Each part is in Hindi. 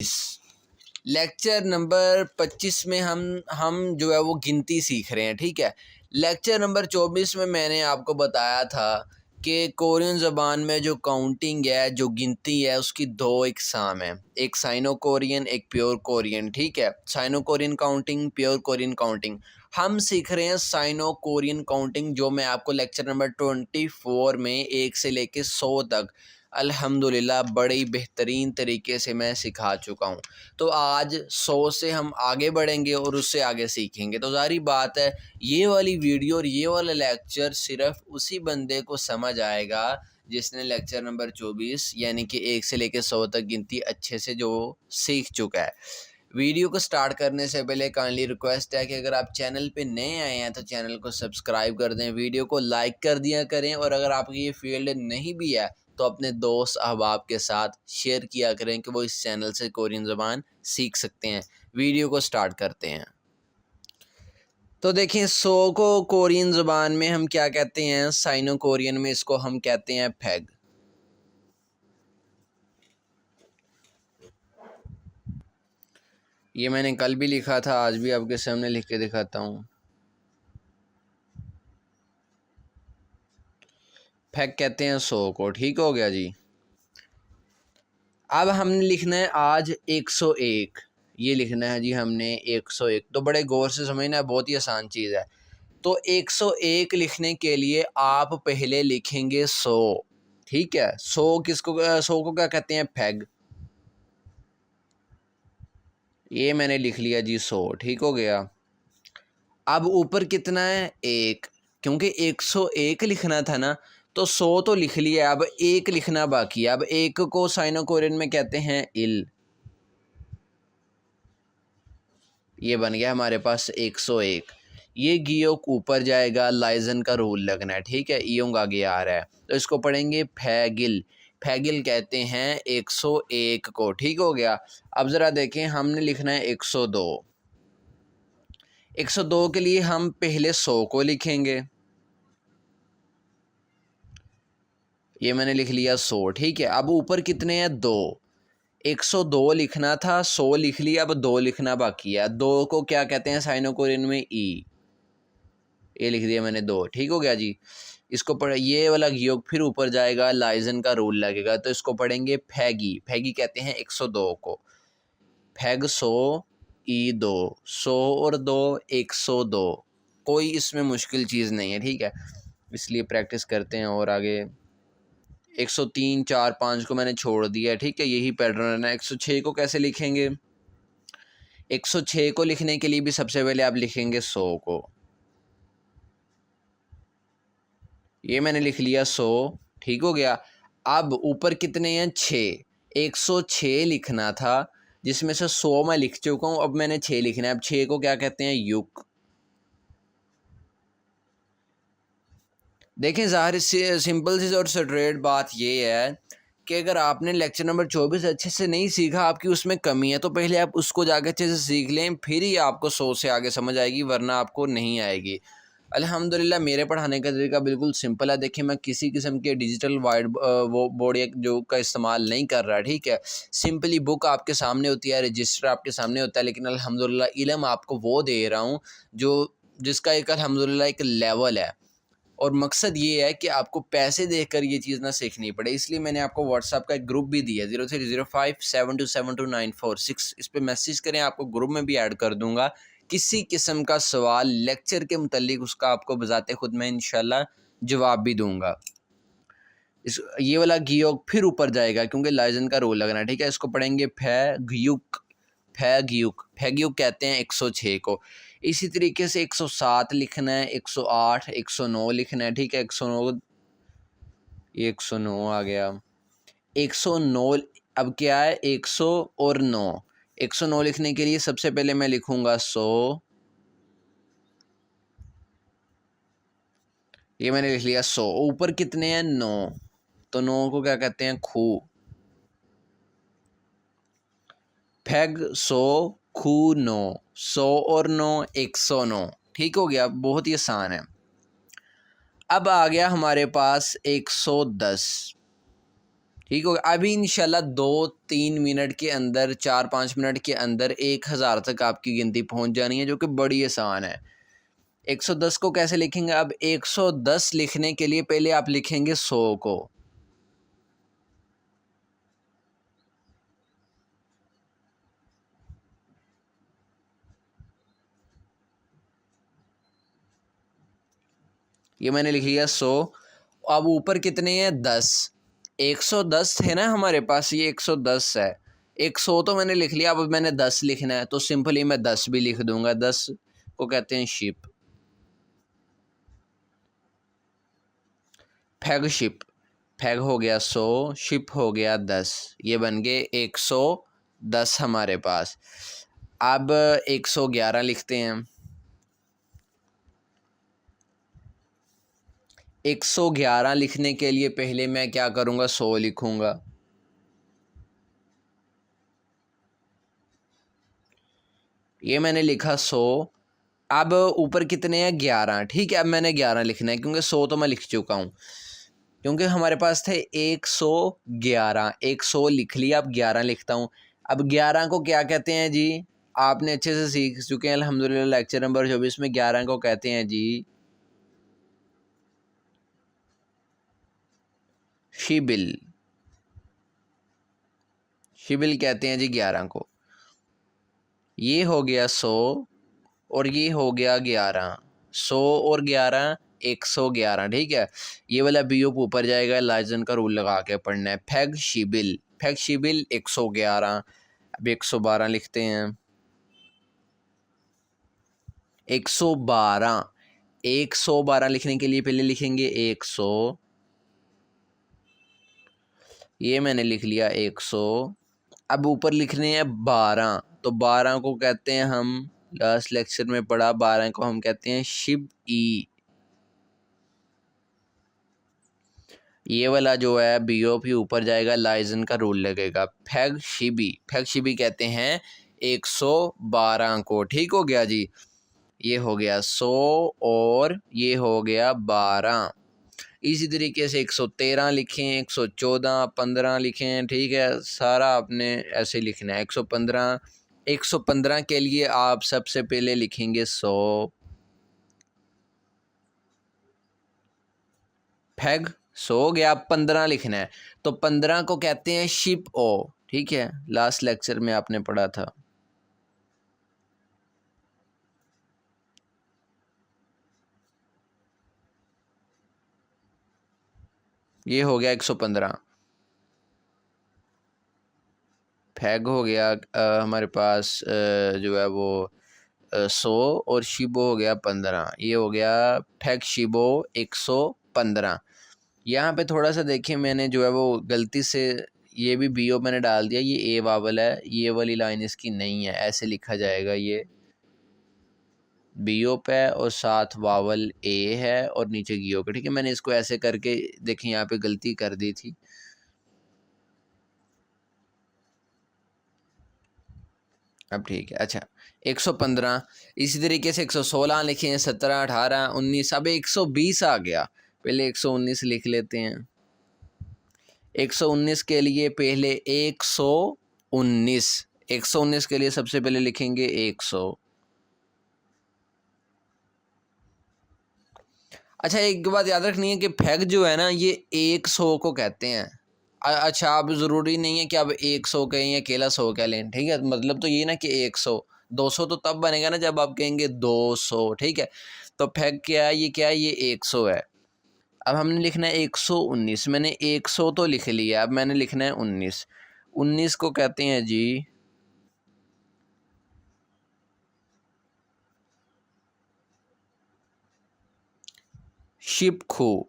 लेक्चर नंबर 25 में हम जो है वो गिनती सीख रहे हैं। ठीक है, लेक्चर नंबर 24 में मैंने आपको बताया था कि कोरियन ज़बान में जो काउंटिंग है, जो गिनती है, उसकी दो इकसाम है, एक साइनो कोरियन, एक प्योर कोरियन। ठीक है, Sino Korean counting, pure Korean counting. हम सीख रहे हैं साइनो कोरियन काउंटिंग, जो मैं आपको लेक्चर नंबर 24 में 1 से लेके 100 तक अल्हम्दुलिल्लाह बड़े ही बेहतरीन तरीके से मैं सिखा चुका हूँ। तो आज 100 से हम आगे बढ़ेंगे और उससे आगे सीखेंगे। तो ज़ाहिर बात है, ये वाली वीडियो और ये वाला लेक्चर सिर्फ़ उसी बंदे को समझ आएगा जिसने लेक्चर नंबर 24 यानी कि 1 से लेकर 100 तक गिनती अच्छे से जो सीख चुका है। वीडियो को स्टार्ट करने से पहले काइंडली रिक्वेस्ट है कि अगर आप चैनल पे नए आए हैं तो चैनल को सब्सक्राइब कर दें, वीडियो को लाइक कर दिया करें, और अगर आपकी ये फील्ड नहीं भी है तो अपने दोस्त अहबाब के साथ शेयर किया करें कि वो इस चैनल से कोरियन ज़बान सीख सकते हैं। वीडियो को स्टार्ट करते हैं। तो देखें, 100 को कोरियन ज़बान में हम क्या कहते हैं, साइनो कोरियन में इसको हम कहते हैं फैग। ये मैंने कल भी लिखा था, आज भी आपके सामने लिख के दिखाता हूँ। फैग कहते हैं 100 को। ठीक हो गया जी। अब हमने लिखना है आज 101। ये लिखना है जी हमने 101। तो बड़े गौर से समझना है, बहुत ही आसान चीज़ है। तो 101 लिखने के लिए आप पहले लिखेंगे 100। ठीक है, 100 को क्या कहते हैं, फैग। ये मैंने लिख लिया जी 100। ठीक हो गया। अब ऊपर कितना है, 1, क्योंकि 101 लिखना था ना, तो 100 तो लिख लिया, अब 1 लिखना बाकी है। अब 1 को साइनो कोरियन में कहते हैं इल। ये बन गया हमारे पास 101। ये गियोक ऊपर जाएगा, लाइजन का रूल लगना है। ठीक है, ईयोंग आगे आ रहा है तो इसको पढ़ेंगे फैगिल। फैगिल कहते हैं 101 को। ठीक हो गया। अब ज़रा देखें, हमने लिखना है 102। 102 के लिए हम पहले 100 को लिखेंगे। ये मैंने लिख लिया 100। ठीक है, अब ऊपर कितने हैं, 2। 102 लिखना था, 100 लिख लिया, अब 2 लिखना बाकी है। 2 को क्या कहते हैं साइनो कोरियन में, ई। ये लिख दिया मैंने 2। ठीक हो गया जी। इसको पढ़, ये वाला गियोग फिर ऊपर जाएगा, लाइजन का रूल लगेगा, तो इसको पढ़ेंगे फैगी। फैगी कहते हैं 102 को। फैग 100, ई 2। 100 और 2 102। कोई इसमें मुश्किल चीज़ नहीं है। ठीक है, इसलिए प्रैक्टिस करते हैं और आगे। 103, 4, 5 को मैंने छोड़ दिया। ठीक है, यही पैटर्न है। 106 को कैसे लिखेंगे, 106 को लिखने के लिए भी सबसे पहले आप लिखेंगे 100 को। ये मैंने लिख लिया 100। ठीक हो गया। अब ऊपर कितने हैं, 6। 106 लिखना था, जिसमें से 100 मैं लिख चुका हूँ, अब मैंने 6 लिखना है। अब 6 को क्या कहते हैं, युग। देखें, ज़ाहिर सिंपल सी और स्ट्रेट बात ये है कि अगर आपने लेक्चर नंबर 24 अच्छे से नहीं सीखा, आपकी उसमें कमी है, तो पहले आप उसको जाके अच्छे से सीख लें, फिर ही आपको 100 से आगे समझ आएगी, वरना आपको नहीं आएगी। अल्हम्दुलिल्लाह मेरे पढ़ाने का तरीका बिल्कुल सिंपल है। देखिए, मैं किसी किस्म के डिजिटल वाइट वो बोर्ड या जो का इस्तेमाल नहीं कर रहा। ठीक है, सिंपली बुक आपके सामने होती है, रजिस्टर आपके सामने होता है, लेकिन अल्हम्दुलिल्लाह इल्म आपको वो दे रहा हूँ जो जिसका एक अल्हम्दुलिल्लाह एक लेवल है। और मकसद ये है कि आपको पैसे देकर ये चीज़ ना सीखनी पड़े, इसलिए मैंने आपको व्हाट्सएप का एक ग्रुप भी दिया है, 0305727296। इस पर मैसेज करें, आपको ग्रुप में भी ऐड कर दूंगा। किसी किस्म का सवाल लेक्चर के मुतल्लिक उसका आपको बजाते खुद मैं इंशाल्लाह जवाब भी दूंगा। ये वाला गियोग फिर ऊपर जाएगा क्योंकि लाइजन का रोल लगना है। ठीक है, इसको पढ़ेंगे फैग्युक। फैग्युक, फैग्युक कहते हैं 106 को। इसी तरीके से 107 लिखना है, 108, 109 लिखना है। ठीक है, 109, ये 109 आ गया। 109 अब क्या है, 100 और 9। 109 लिखने के लिए सबसे पहले मैं लिखूंगा 100। ये मैंने लिख लिया 100। ऊपर कितने हैं, 9, तो 9 को क्या कहते हैं, खू। फैग 100, खू 9। 100 और 9 109। ठीक हो गया, बहुत ही आसान है। अब आ गया हमारे पास 110। ठीक होगा। अभी इंशाल्लाह 2-3 मिनट के अंदर, 4-5 मिनट के अंदर 1000 तक आपकी गिनती पहुंच जानी है, जो कि बड़ी आसान है। 110 को कैसे लिखेंगे? अब 110 लिखने के लिए पहले आप लिखेंगे 100 को। ये मैंने लिख लिया 100। अब ऊपर कितने हैं? 10। 110 थे ना हमारे पास, ये 110 है। 100 तो मैंने लिख लिया, अब मैंने 10 लिखना है, तो सिंपली मैं 10 भी लिख दूंगा। 10 को कहते हैं शिप। Fag ship. फैग हो गया 100, शिप हो गया 10, ये बन गए 110 हमारे पास। अब 111 लिखते हैं। 111 लिखने के लिए पहले मैं क्या करूँगा? 100 लिखूँगा। ये मैंने लिखा 100। अब ऊपर कितने हैं? 11। ठीक है, अब मैंने 11 लिखना है, क्योंकि 100 तो मैं लिख चुका हूँ। क्योंकि हमारे पास थे 111, 100 लिख लिया, अब 11 लिखता हूँ। अब 11 को क्या कहते हैं जी? आपने अच्छे से सीख चुके हैं अल्हम्दुलिल्लाह। लेक्चर नंबर 24 में 11 को कहते हैं जी शिबिल। शिबिल कहते हैं जी 11 को। ये हो गया 100 और ये हो गया 11। 100 और 11, 111। ठीक है, ये वाला बीओप ऊपर जाएगा। लाइजन का रूल लगा के पढ़ना है। फैग शिबिल, फैग शिबिल 111। अब 112 लिखते हैं। 112। 112 लिखने के लिए पहले लिखेंगे 100। ये मैंने लिख लिया 100। अब ऊपर लिखने हैं 12, तो 12 को कहते हैं हम, लास्ट लेक्चर में पढ़ा, 12 को हम कहते हैं शिब ई। ये वाला जो है बीओपी ऊपर जाएगा, लाइजन का रूल लगेगा। फैग शिबी, फैग शिबी कहते हैं 112 को। ठीक हो गया जी। ये हो गया 100 और ये हो गया 12। इसी तरीके से 113 लिखें, 114, 15 लिखें। ठीक है, सारा आपने ऐसे लिखना है। 115, 115 के लिए आप सबसे पहले लिखेंगे 100। फैग 100 हो गया। अब 15 लिखना है, तो 15 को कहते हैं शिप ओ। ठीक है, लास्ट लेक्चर में आपने पढ़ा था। ये हो गया 115। फैग हो गया हमारे पास जो है वो 100 और शिबो हो गया 15। ये हो गया फैग शिबो 115। यहाँ पे थोड़ा सा देखिए, मैंने जो है वो गलती से ये भी बीओ मैंने डाल दिया। ये ए वावल है, ये वाली लाइन इसकी नहीं है, ऐसे लिखा जाएगा। ये बीओ पे और साथ वावल ए है और नीचे गियो का। ठीक है, मैंने इसको ऐसे करके देखिए यहाँ पे गलती कर दी थी। अब ठीक है। अच्छा, 115। इसी तरीके से 116 लिखे हैं, 17, 18, 19। अब 120 आ गया, पहले 119 लिख लेते हैं। 119 के लिए पहले 119, 119 के लिए सबसे पहले लिखेंगे 100। अच्छा, एक बात याद रखनी है कि फैग जो है ना, ये 100 को कहते हैं। अच्छा, अब ज़रूरी नहीं है कि अब 100 कहें या अकेला 100 कह लें। ठीक है, मतलब तो ये ना कि 100। 200 तो तब बनेगा ना जब आप कहेंगे 200। ठीक है, तो फैग क्या है? ये क्या है? ये 100 है। अब हमने लिखना है 119। मैंने 100 तो लिख लिया, अब मैंने लिखना है 19। 19 को कहते हैं जी शिपखू।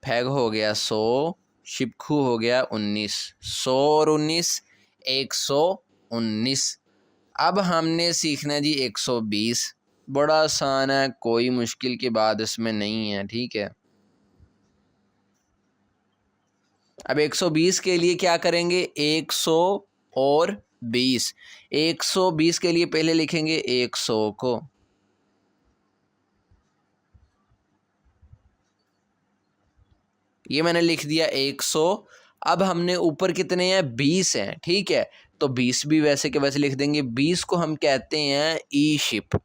फैग हो गया 100, शिपखू हो गया 19। 100 और 19, 119। अब हमने सीखना है जी 120। बड़ा आसान है, कोई मुश्किल की बात इसमें नहीं है। ठीक है, अब 120 के लिए क्या करेंगे? 100 और 20। 120 के लिए पहले लिखेंगे 100 को। ये मैंने लिख दिया 100। अब हमने ऊपर कितने हैं, 20 हैं, ठीक है। तो 20 भी वैसे के वैसे लिख देंगे। 20 को हम कहते हैं ई शिप।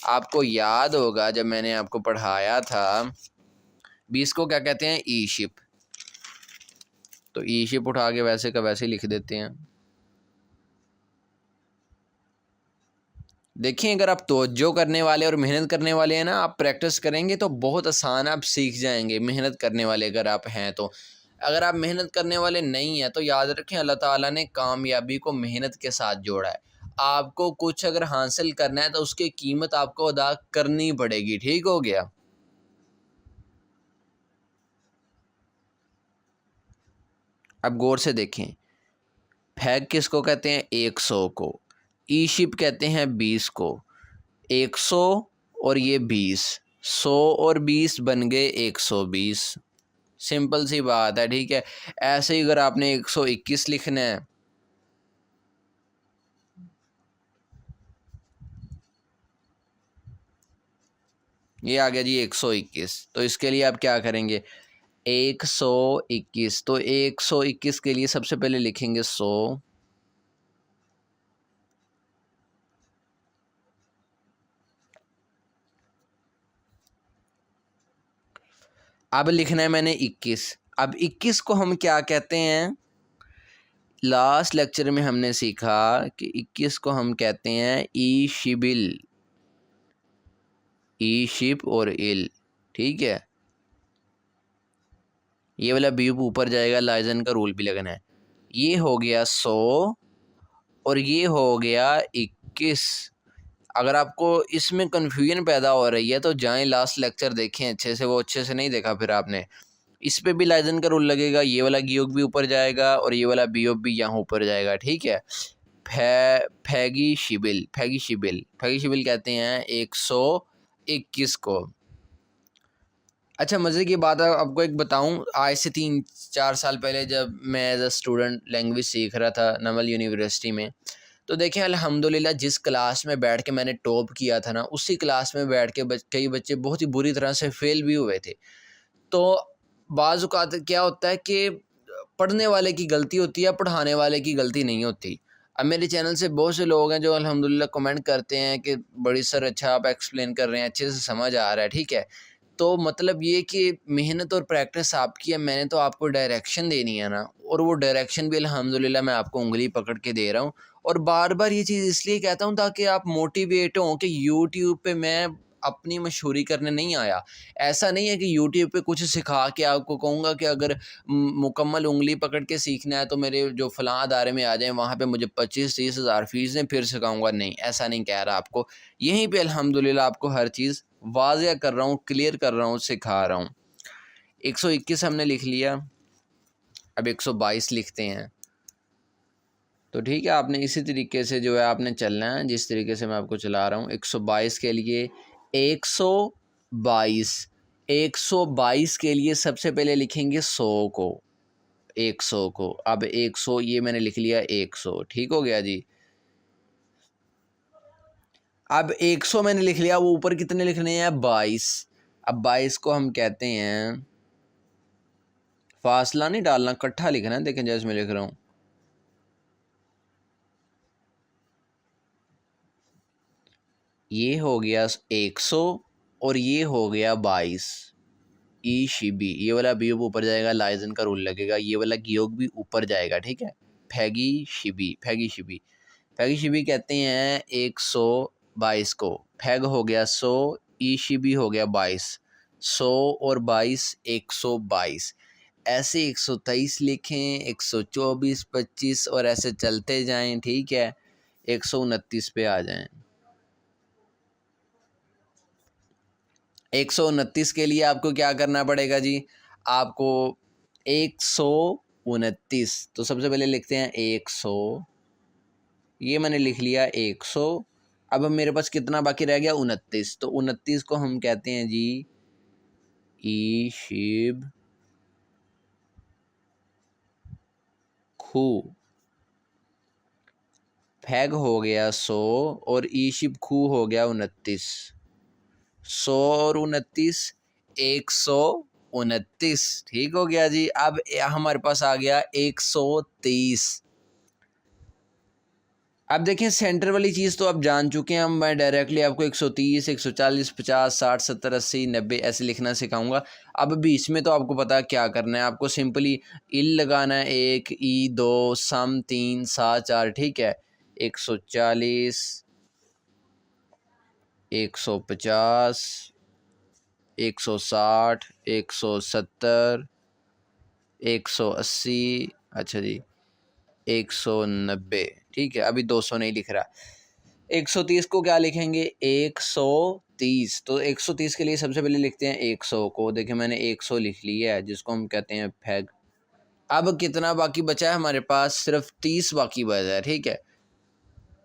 आपको याद होगा जब मैंने आपको पढ़ाया था, 20 को क्या कहते हैं, ई शिप। तो ई शिप उठा के वैसे का वैसे लिख देते हैं। देखिए, अगर आप तवज्जो करने वाले और मेहनत करने वाले हैं ना, आप प्रैक्टिस करेंगे तो बहुत आसान आप सीख जाएंगे, मेहनत करने वाले अगर आप हैं तो। अगर आप मेहनत करने वाले नहीं हैं तो याद रखें, अल्लाह ताला ने कामयाबी को मेहनत के साथ जोड़ा है। आपको कुछ अगर हासिल करना है तो उसकी कीमत आपको अदा करनी पड़ेगी, ठीक हो गया। अब गौर से देखें, फैग किसको कहते हैं, 100 को। ई शिप कहते हैं 20 को। 100 और ये 20, 100 और 20 बन गए 120। सिंपल सी बात है, ठीक है। ऐसे ही अगर आपने 121 लिखना है, ये आ गया जी 121, तो इसके लिए आप क्या करेंगे, 121। तो 121 के लिए सबसे पहले लिखेंगे 100, अब लिखना है मैंने 21। अब 21 को हम क्या कहते हैं, लास्ट लेक्चर में हमने सीखा कि 21 को हम कहते हैं ई शिबिल, ई शिप और इल, ठीक है। ये वाला बीप ऊपर जाएगा, लाइजन का रूल भी लगना है। ये हो गया 100 और ये हो गया 21। अगर आपको इसमें कन्फ्यूजन पैदा हो रही है तो जाएं लास्ट लेक्चर देखें अच्छे से, वो अच्छे से नहीं देखा फिर आपने। इस पे भी लाइजन का रूल लगेगा, ये वाला गियोग भी ऊपर जाएगा और ये वाला बियोग भी यहाँ ऊपर जाएगा, ठीक है। फैगी शिबिल, फैगी शिबिल, फैगी शिबिल कहते हैं 121 को। अच्छा, मज़े की बात है, आपको एक बताऊं, आज से 3-4 साल पहले जब मैं एज अ स्टूडेंट लैंग्वेज सीख रहा था नवल यूनिवर्सिटी में, तो देखें अल्हम्दुलिल्लाह जिस क्लास में बैठ के मैंने टॉप किया था ना, उसी क्लास में बैठ के कई बच्चे बहुत ही बुरी तरह से फेल भी हुए थे। तो बाज़ औक़ात क्या होता है कि पढ़ने वाले की गलती होती है, पढ़ाने वाले की गलती नहीं होती। अब मेरे चैनल से बहुत से लोग हैं जो अल्हम्दुलिल्लाह कमेंट करते हैं कि बड़ी सर अच्छा आप एक्सप्लेन कर रहे हैं, अच्छे से समझ आ रहा है, ठीक है। तो मतलब ये कि मेहनत और प्रैक्टिस आपकी है, मैंने तो आपको डायरेक्शन देनी है ना, और वो डायरेक्शन भी अल्हम्दुलिल्लाह मैं आपको उँगली पकड़ के दे रहा हूँ। और बार-बार ये चीज़ इसलिए कहता हूँ ताकि आप मोटिवेट हों कि यूट्यूब पे मैं अपनी मशहूरी करने नहीं आया। ऐसा नहीं है कि यूट्यूब पे कुछ सिखा के आपको कहूँगा कि अगर मुकम्मल उँगली पकड़ के सीखना है तो मेरे जो फ़लाँ अदारे में आ जाएँ, वहाँ पे मुझे 25-30 हज़ार फ़ीस दें फिर सिखाऊँगा, नहीं, ऐसा नहीं कह रहा आपको। यहीं पे अल्हम्दुलिल्लाह आपको हर चीज़ वाज़िया कर रहा हूँ, क्लियर कर रहा हूँ, सिखा रहा हूँ। 121 हमने लिख लिया, अब 122 लिखते हैं। तो ठीक है, आपने इसी तरीके से जो है आपने चलना है, जिस तरीके से मैं आपको चला रहा हूँ। 122 के लिए 122, 122 के लिए सबसे पहले लिखेंगे 100 को, 100 को। अब 100 ये मैंने लिख लिया 100, ठीक हो गया जी। अब 100 मैंने लिख लिया, वो ऊपर कितने लिखने हैं, 22। अब 22 को हम कहते हैं, फासला नहीं डालना, इकट्ठा लिखना है, देखें जैसे मैं लिख रहा हूँ। ये हो गया 100 और ये हो गया 22। ई शिबी, ये वाला बी ऊपर जाएगा, लाइजन का रूल लगेगा, ये वाला गियोग भी ऊपर जाएगा, ठीक है। फैगी शिबी, फैगी शिबी, फैगी शिबी कहते हैं 122 को। फैग हो गया 100, ई शिबी हो गया 22, 100 और 22 122। ऐसे 123 लिखें, 124, 25 और ऐसे चलते जाएं, ठीक है। 129 पे आ जाएं। 129 के लिए आपको क्या करना पड़ेगा जी, आपको 129, तो सबसे पहले लिखते हैं 100, ये मैंने लिख लिया 100। अब मेरे पास कितना बाकी रह गया, 29। तो 29 को हम कहते हैं जी ई शिब खू। फैग हो गया 100 और ई शिब खू हो गया 29। 100 और 29, 129। 129। ठीक हो गया जी। अब हमारे पास आ गया 130। अब देखें सेंटर वाली चीज़ तो आप जान चुके हैं। मैं डायरेक्टली आपको 130, 140, 50, 60, 70, 80, 90 ऐसे लिखना सिखाऊंगा। अब बीच में तो आपको पता क्या करना है, आपको सिंपली इल लगाना है, 1 ई 2 सम 3 सा 4। ठीक है, 140, 150, 160, 170, 180, अच्छा जी 190। ठीक है, अभी 200 नहीं लिख रहा। 130 को क्या लिखेंगे, 130। तो 130 के लिए सबसे पहले लिखते हैं 100 को। देखिए मैंने 100 लिख लिया है, जिसको हम कहते हैं फेग। अब कितना बाकी बचा है हमारे पास, सिर्फ 30 बाकी बचा है। ठीक है,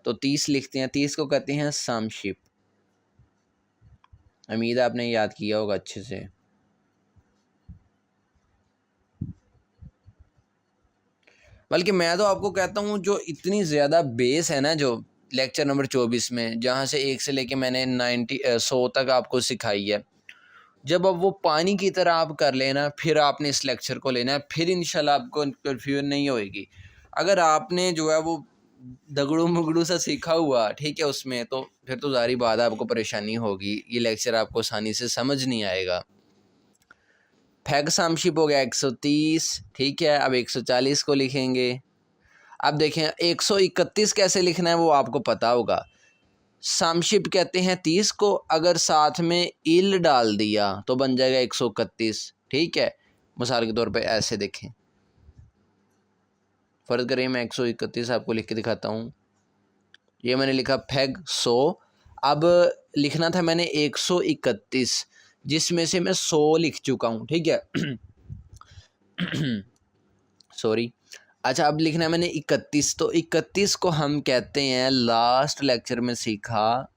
तो 30 लिखते हैं। 30 को कहते हैं समशिप। उम्मीद है आपने याद किया होगा अच्छे से। बल्कि मैं तो आपको कहता हूँ जो इतनी ज़्यादा बेस है ना, जो लेक्चर नंबर 24 में, जहाँ से 1 से लेके मैंने 100 तक आपको सिखाई है, जब अब वो पानी की तरह आप कर लेना, फिर आपने इस लेक्चर को लेना है, फिर इंशाल्लाह आपको कन्फ्यूजन नहीं होएगी। अगर आपने जो है वो दगड़ू मुगड़ू सा सीखा हुआ, ठीक है, उसमें तो फिर तो ज़ाहिर बात है आपको परेशानी होगी, ये लेक्चर आपको आसानी से समझ नहीं आएगा। फेग समशिप हो गया 130। ठीक है, अब 140 को लिखेंगे। अब देखें 131 कैसे लिखना है वो आपको पता होगा। समशिप कहते हैं 30 को, अगर साथ में इल डाल दिया तो बन जाएगा 131। ठीक है, मिसाल के तौर पे ऐसे देखें, फ़र्ज़ करिए मैं 131 आपको लिख के दिखाता हूँ। ये मैंने लिखा फेग 100। अब लिखना था मैंने 131, जिसमें से मैं 100 लिख चुका हूँ। ठीक है सॉरी। अच्छा, अब लिखना है मैंने 31। तो 31 को हम कहते हैं, लास्ट लेक्चर में सीखा,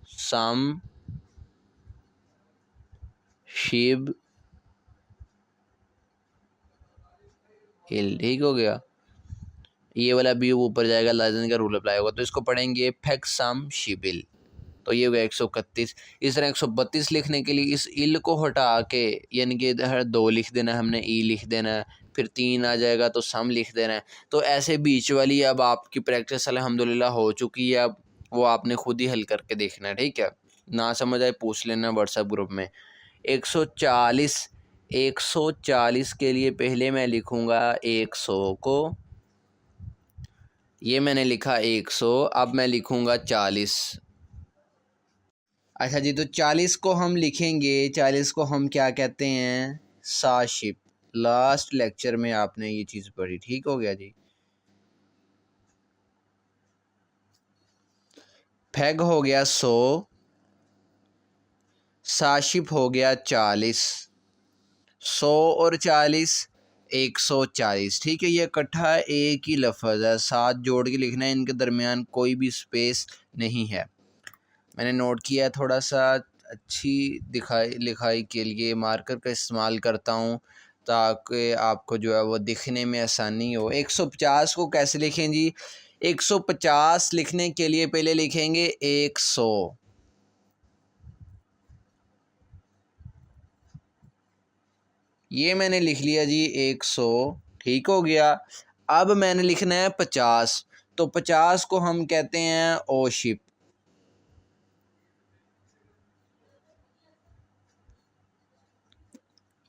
सम शिब हिल। ठीक हो गया, ये वाला बी ऊपर जाएगा, लाजन का रूल अप्लाई होगा, तो इसको पढ़ेंगे फेग सम शिबिल। तो ये हो गया 131। इस तरह 132 लिखने के लिए इस इल को हटा के, यानी कि इधर 2 लिख देना है हमने, ई लिख देना है, फिर 3 आ जाएगा तो सम लिख देना है। तो ऐसे बीच वाली अब आपकी प्रैक्टिस अल्हम्दुलिल्लाह हो चुकी है। अब वो आपने खुद ही हल करके देखना है। ठीक है, ना समझ आए पूछ लेना व्हाट्सएप ग्रुप में। 140, 140 के लिए पहले मैं लिखूँगा 100 को, ये मैंने लिखा 100। अब मैं लिखूँगा 40। अच्छा जी, तो 40 को हम लिखेंगे, 40 को हम क्या कहते हैं, साशिप। लास्ट लेक्चर में आपने ये चीज़ पढ़ी। ठीक हो गया जी। फेग हो गया 100, साशिप हो गया 40। 100 और 40 140। ठीक है, ये इकट्ठा एक ही लफ्ज़ है, साथ जोड़ के लिखना है, इनके दरमियान कोई भी स्पेस नहीं है। मैंने नोट किया है, थोड़ा सा अच्छी दिखाई लिखाई के लिए मार्कर का इस्तेमाल करता हूँ, ताकि आपको जो है वो दिखने में आसानी हो। 150 को कैसे लिखें जी, 150 लिखने के लिए पहले लिखेंगे 100। ये मैंने लिख लिया जी 100। ठीक हो गया। अब मैंने लिखना है 50। तो 50 को हम कहते हैं ओशिप।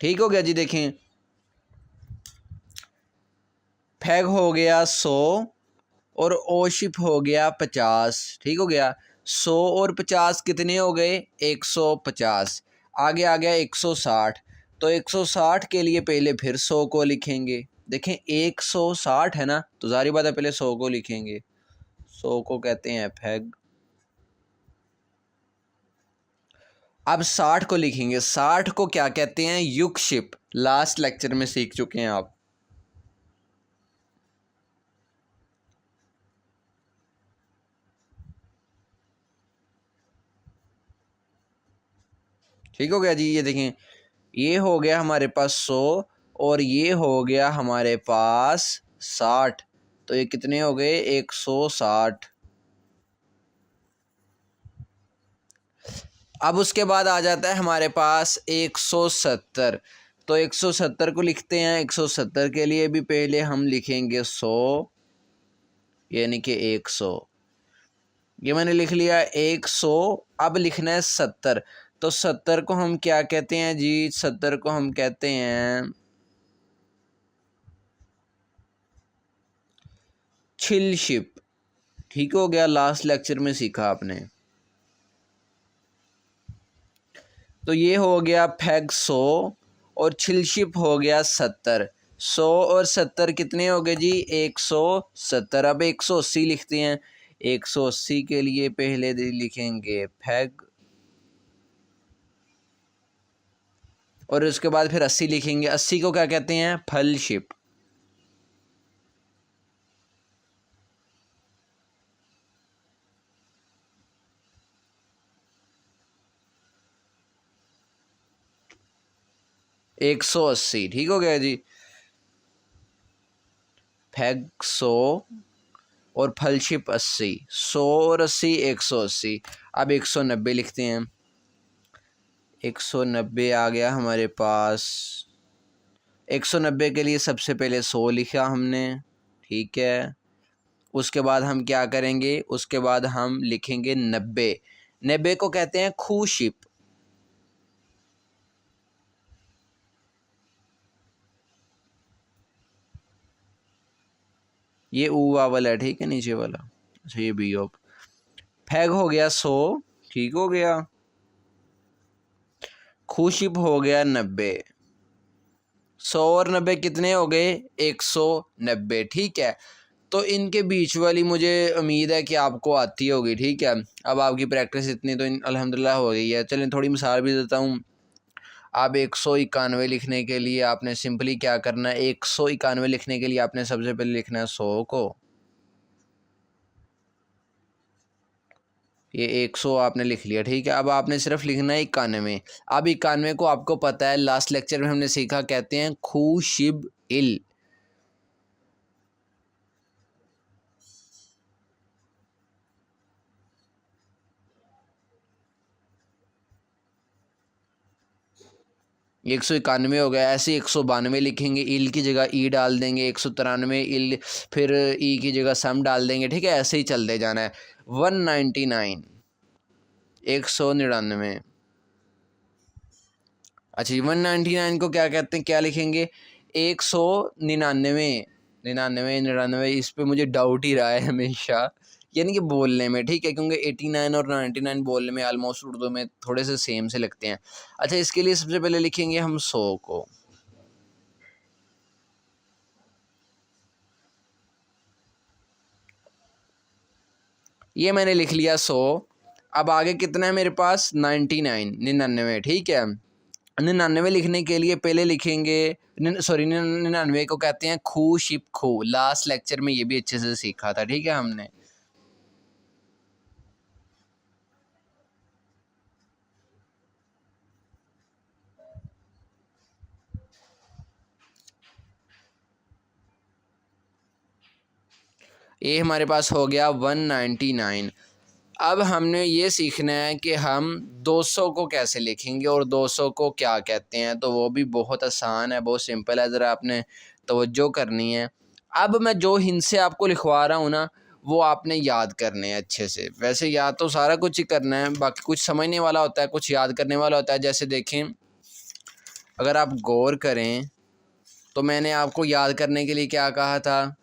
ठीक हो गया जी। देखें, फेग हो गया 100 और ओशिप हो गया 50। ठीक हो गया। 100 और 50 कितने हो गए, 150। आगे आ गया 160। तो 160 के लिए पहले फिर 100 को लिखेंगे। देखें 160 है ना, तो ज़ाहिर बात है पहले 100 को लिखेंगे। 100 को कहते हैं फेग। अब 60 को लिखेंगे। 60 को क्या कहते हैं, युगशिप। लास्ट लेक्चर में सीख चुके हैं आप। ठीक हो गया जी। ये देखें, ये हो गया हमारे पास 100 और ये हो गया हमारे पास 60। तो ये कितने हो गए, 160। अब उसके बाद आ जाता है हमारे पास 170। तो 170 को लिखते हैं। 170 के लिए भी पहले हम लिखेंगे 100, यानी कि 100। ये मैंने लिख लिया 100। अब लिखना है 70। तो 70 को हम क्या कहते हैं जी? 70 को हम कहते हैं छिलशिप। ठीक हो गया, लास्ट लेक्चर में सीखा आपने। तो ये हो गया फेग 100 और छिलशिप हो गया 70। 100 और 70 कितने हो गए जी? 170। अब 180 लिखते हैं। 180 के लिए पहले लिखेंगे फेग, और उसके बाद फिर 80 लिखेंगे। 80 को क्या कहते हैं? फलशिप। एक 180 ठीक हो गया जी। फेग 100 और फलशिप 80। 100 और 80 180। अब 190 लिखते हैं। 190 आ गया हमारे पास। 190 के लिए सबसे पहले 100 लिखा हमने, ठीक है। उसके बाद हम क्या करेंगे? उसके बाद हम लिखेंगे 90। 90 को कहते हैं खूशिप। ये ऊ वाला है, ठीक है, नीचे वाला। अच्छा, ये बी ओप। फैग हो गया 100, ठीक हो गया। खूशिप हो गया 90। 100 और 90 कितने हो गए? 190, ठीक है। तो इनके बीच वाली मुझे उम्मीद है कि आपको आती होगी, ठीक है। अब आपकी प्रैक्टिस इतनी तो अल्हम्दुलिल्लाह हो गई है। चलें थोड़ी मिसाल भी देता हूँ। आप 191 लिखने के लिए आपने सिंपली क्या करना है? 191 लिखने के लिए आपने सबसे पहले लिखना है 100 को। ये 100 आपने लिख लिया, ठीक है। अब आपने सिर्फ लिखना है 91। अब 91 को आपको पता है, लास्ट लेक्चर में हमने सीखा, कहते हैं खूशिब इल। ये 191 हो गया। ऐसे 192 लिखेंगे, इल की जगह ई डाल देंगे। 193 इल, फिर ई की जगह सम डाल देंगे, ठीक है। ऐसे ही चलते जाना है। 199, 199। अच्छा, 199 को क्या कहते हैं, क्या लिखेंगे? 199। 99 99, इस पे मुझे डाउट ही रहा है हमेशा, यानी कि बोलने में, ठीक है, क्योंकि 89 और 99 बोलने में ऑलमोस्ट उर्दू में थोड़े से सेम से लगते हैं। अच्छा, इसके लिए सबसे पहले लिखेंगे हम 100 को। ये मैंने लिख लिया 100। अब आगे कितना है मेरे पास? 99, 99, ठीक है। 99 लिखने के लिए पहले लिखेंगे, सॉरी, 99 को कहते हैं खू शिप खू। लास्ट लेक्चर में ये भी अच्छे से सीखा था, ठीक है हमने। ये हमारे पास हो गया 199। अब हमने ये सीखना है कि हम 200 को कैसे लिखेंगे और 200 को क्या कहते हैं। तो वो भी बहुत आसान है, बहुत सिंपल है, ज़रा आपने तवज्जो करनी है। अब मैं जो हिंट से आपको लिखवा रहा हूँ ना, वो आपने याद करने हैं अच्छे से। वैसे याद तो सारा कुछ ही करना है, बाकी कुछ समझने वाला होता है, कुछ याद करने वाला होता है। जैसे देखें, अगर आप गौर करें तो मैंने आपको याद करने के लिए क्या कहा था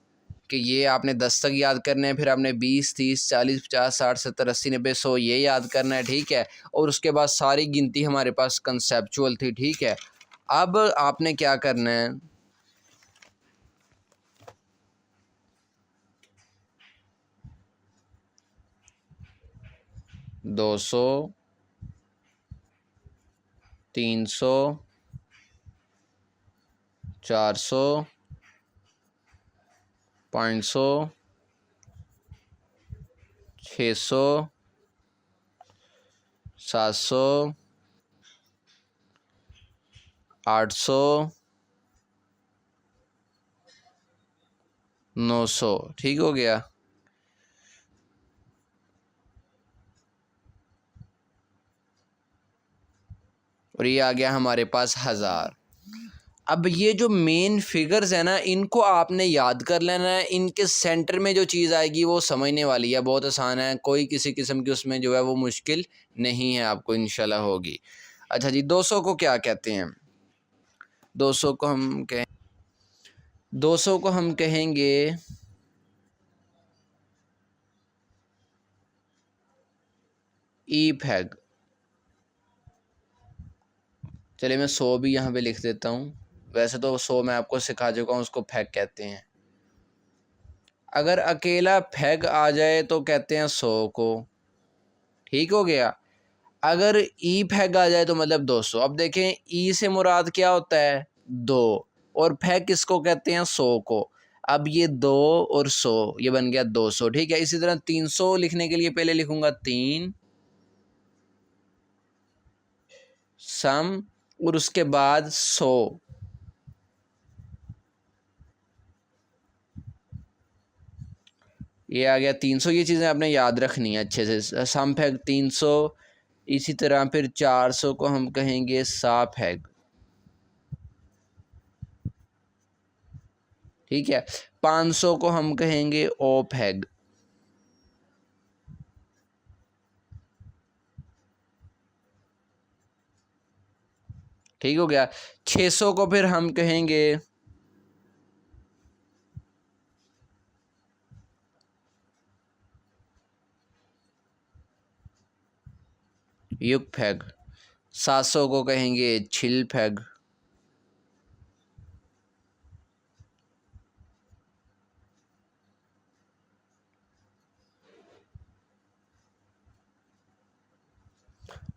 कि ये आपने 10 तक याद करना है, फिर आपने 20 30 40 50 60 70 80 90 100 ये याद करना है, ठीक है। और उसके बाद सारी गिनती हमारे पास कंसेप्चुअल थी, ठीक है। अब आपने क्या करना है? 200, 300, 400, 500, 600, 700, 800, 900, ठीक हो गया। और ये आ गया हमारे पास 1000। अब ये जो मेन फिगर्स है ना, इनको आपने याद कर लेना है। इनके सेंटर में जो चीज़ आएगी वो समझने वाली है, बहुत आसान है, कोई किसी किस्म की उसमें जो है वो मुश्किल नहीं है, आपको इंशाल्लाह होगी। अच्छा जी, 200 को क्या कहते हैं? 200 को हम 200 को हम कहेंगे ई फैग। चलिए मैं 100 भी यहाँ पे लिख देता हूँ। वैसे तो 100 मैं आपको सिखा चुका हूँ, उसको फैग कहते हैं। अगर अकेला फैग आ जाए तो कहते हैं 100 को, ठीक हो गया। अगर ई फैग आ जाए तो मतलब 200। अब देखें, ई से मुराद क्या होता है? 2, और फैग किसको कहते हैं? 100 को। अब ये 2 और 100 ये बन गया 200, ठीक है। इसी तरह 300 लिखने के लिए पहले लिखूंगा 3 सम और उसके बाद 100, ये आ गया 300। ये चीज़ें आपने याद रखनी है अच्छे से। सम फैग 300। इसी तरह फिर 400 को हम कहेंगे सा फैग, ठीक है। 500 को हम कहेंगे ओ फैग, ठीक हो गया। 600 को फिर हम कहेंगे युग फैग। 700 को कहेंगे छिल फैग।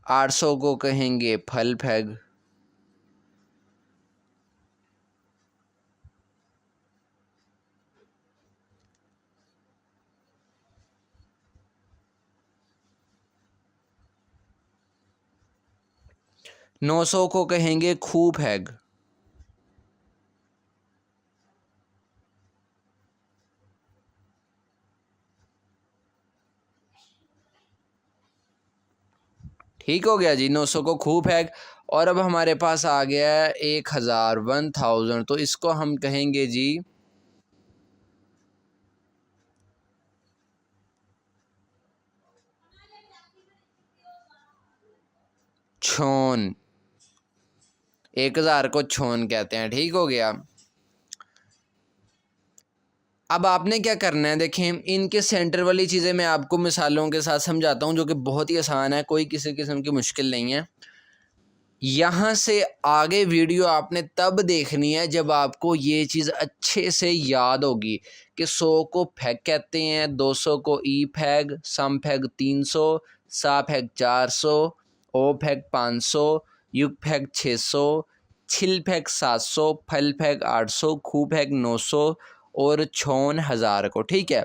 800 को कहेंगे फल फैग। 900 को कहेंगे खूब फैग। ठीक हो गया जी, 900 को खूब फैग। और अब हमारे पास आ गया है 1000, 1000, तो इसको हम कहेंगे जी छोन। 1000 को छोन कहते हैं, ठीक हो गया। अब आपने क्या करना है, देखें इनके सेंटर वाली चीज़ें मैं आपको मिसालों के साथ समझाता हूँ, जो कि बहुत ही आसान है, कोई किसी किस्म की मुश्किल नहीं है। यहाँ से आगे वीडियो आपने तब देखनी है जब आपको ये चीज़ अच्छे से याद होगी कि 100 को फैग कहते हैं, 200 को ई फैग, सम फैग 300, सा फैग 400, ओ फैग 500, युग फैग 600, छिल फैग 700, फल फैग 800, खूब फैग 900 और छोन 1000 को, ठीक है।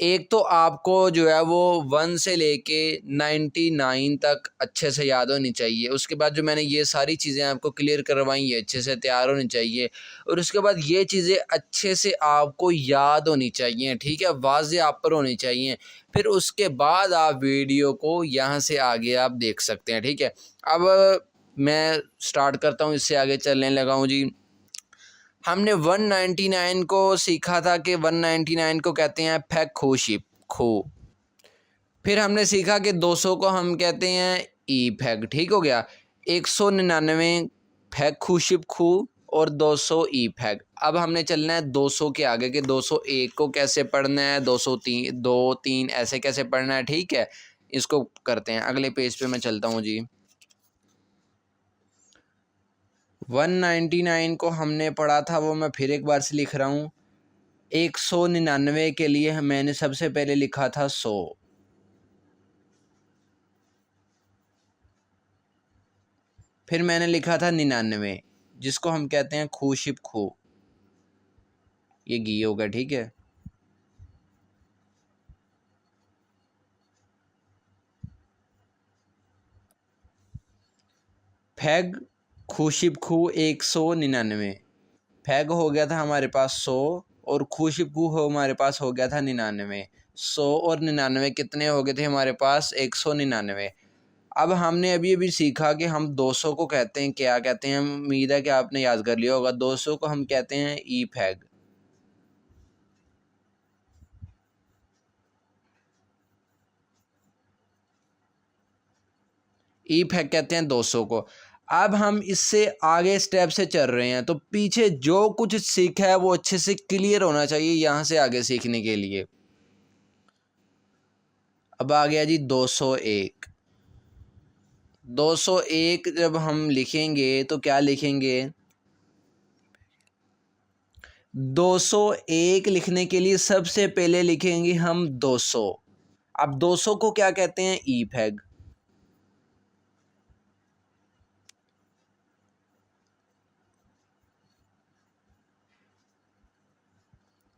एक तो आपको जो है वो 1 से लेके 99 तक अच्छे से याद होनी चाहिए। उसके बाद जो मैंने ये सारी चीज़ें आपको क्लियर करवाई ये अच्छे से तैयार होनी चाहिए। और उसके बाद ये चीज़ें अच्छे से आपको याद होनी चाहिए, ठीक है, वाज़े आप पर होनी चाहिए। फिर उसके बाद आप वीडियो को यहाँ से आगे आप देख सकते हैं, ठीक है। अब मैं स्टार्ट करता हूँ, इससे आगे चलने लगा हूँ जी। हमने 199 को सीखा था कि 199 को कहते हैं फैग खूशिप खू। फिर हमने सीखा कि 200 को हम कहते हैं ई फैग, ठीक हो गया। 199 फैग खूशिप खू और 200 ई फैग। अब हमने चलना है 200 के आगे कि 201 को कैसे पढ़ना है, 203 2 3 ऐसे कैसे पढ़ना है, ठीक है। इसको करते हैं, अगले पेज पे मैं चलता हूँ जी। 199 को हमने पढ़ा था, वो मैं फिर एक बार से लिख रहा हूँ। 199 के लिए मैंने सबसे पहले लिखा था 100, फिर मैंने लिखा था 99 जिसको हम कहते हैं खूशिप खू, ये घी होगा, ठीक है। फैग खूशिप खू 199, फैग हो गया था हमारे पास 100 और खूशिप खू हो हमारे पास हो गया था 99। 100 और 99 कितने हो गए थे हमारे पास? 199। अब हमने अभी अभी सीखा कि हम 200 को कहते हैं, क्या कहते हैं, उम्मीद है कि आपने याद कर लिया होगा। 200 को हम कहते हैं ई फैग। ई फैग कहते हैं 200 को। अब हम इससे आगे स्टेप से चल रहे हैं, तो पीछे जो कुछ सीखा है वो अच्छे से क्लियर होना चाहिए यहाँ से आगे सीखने के लिए। अब आ गया जी 201। 201 जब हम लिखेंगे तो क्या लिखेंगे? 201 लिखने के लिए सबसे पहले लिखेंगे हम 200। अब 200 को क्या कहते हैं? ई फैग।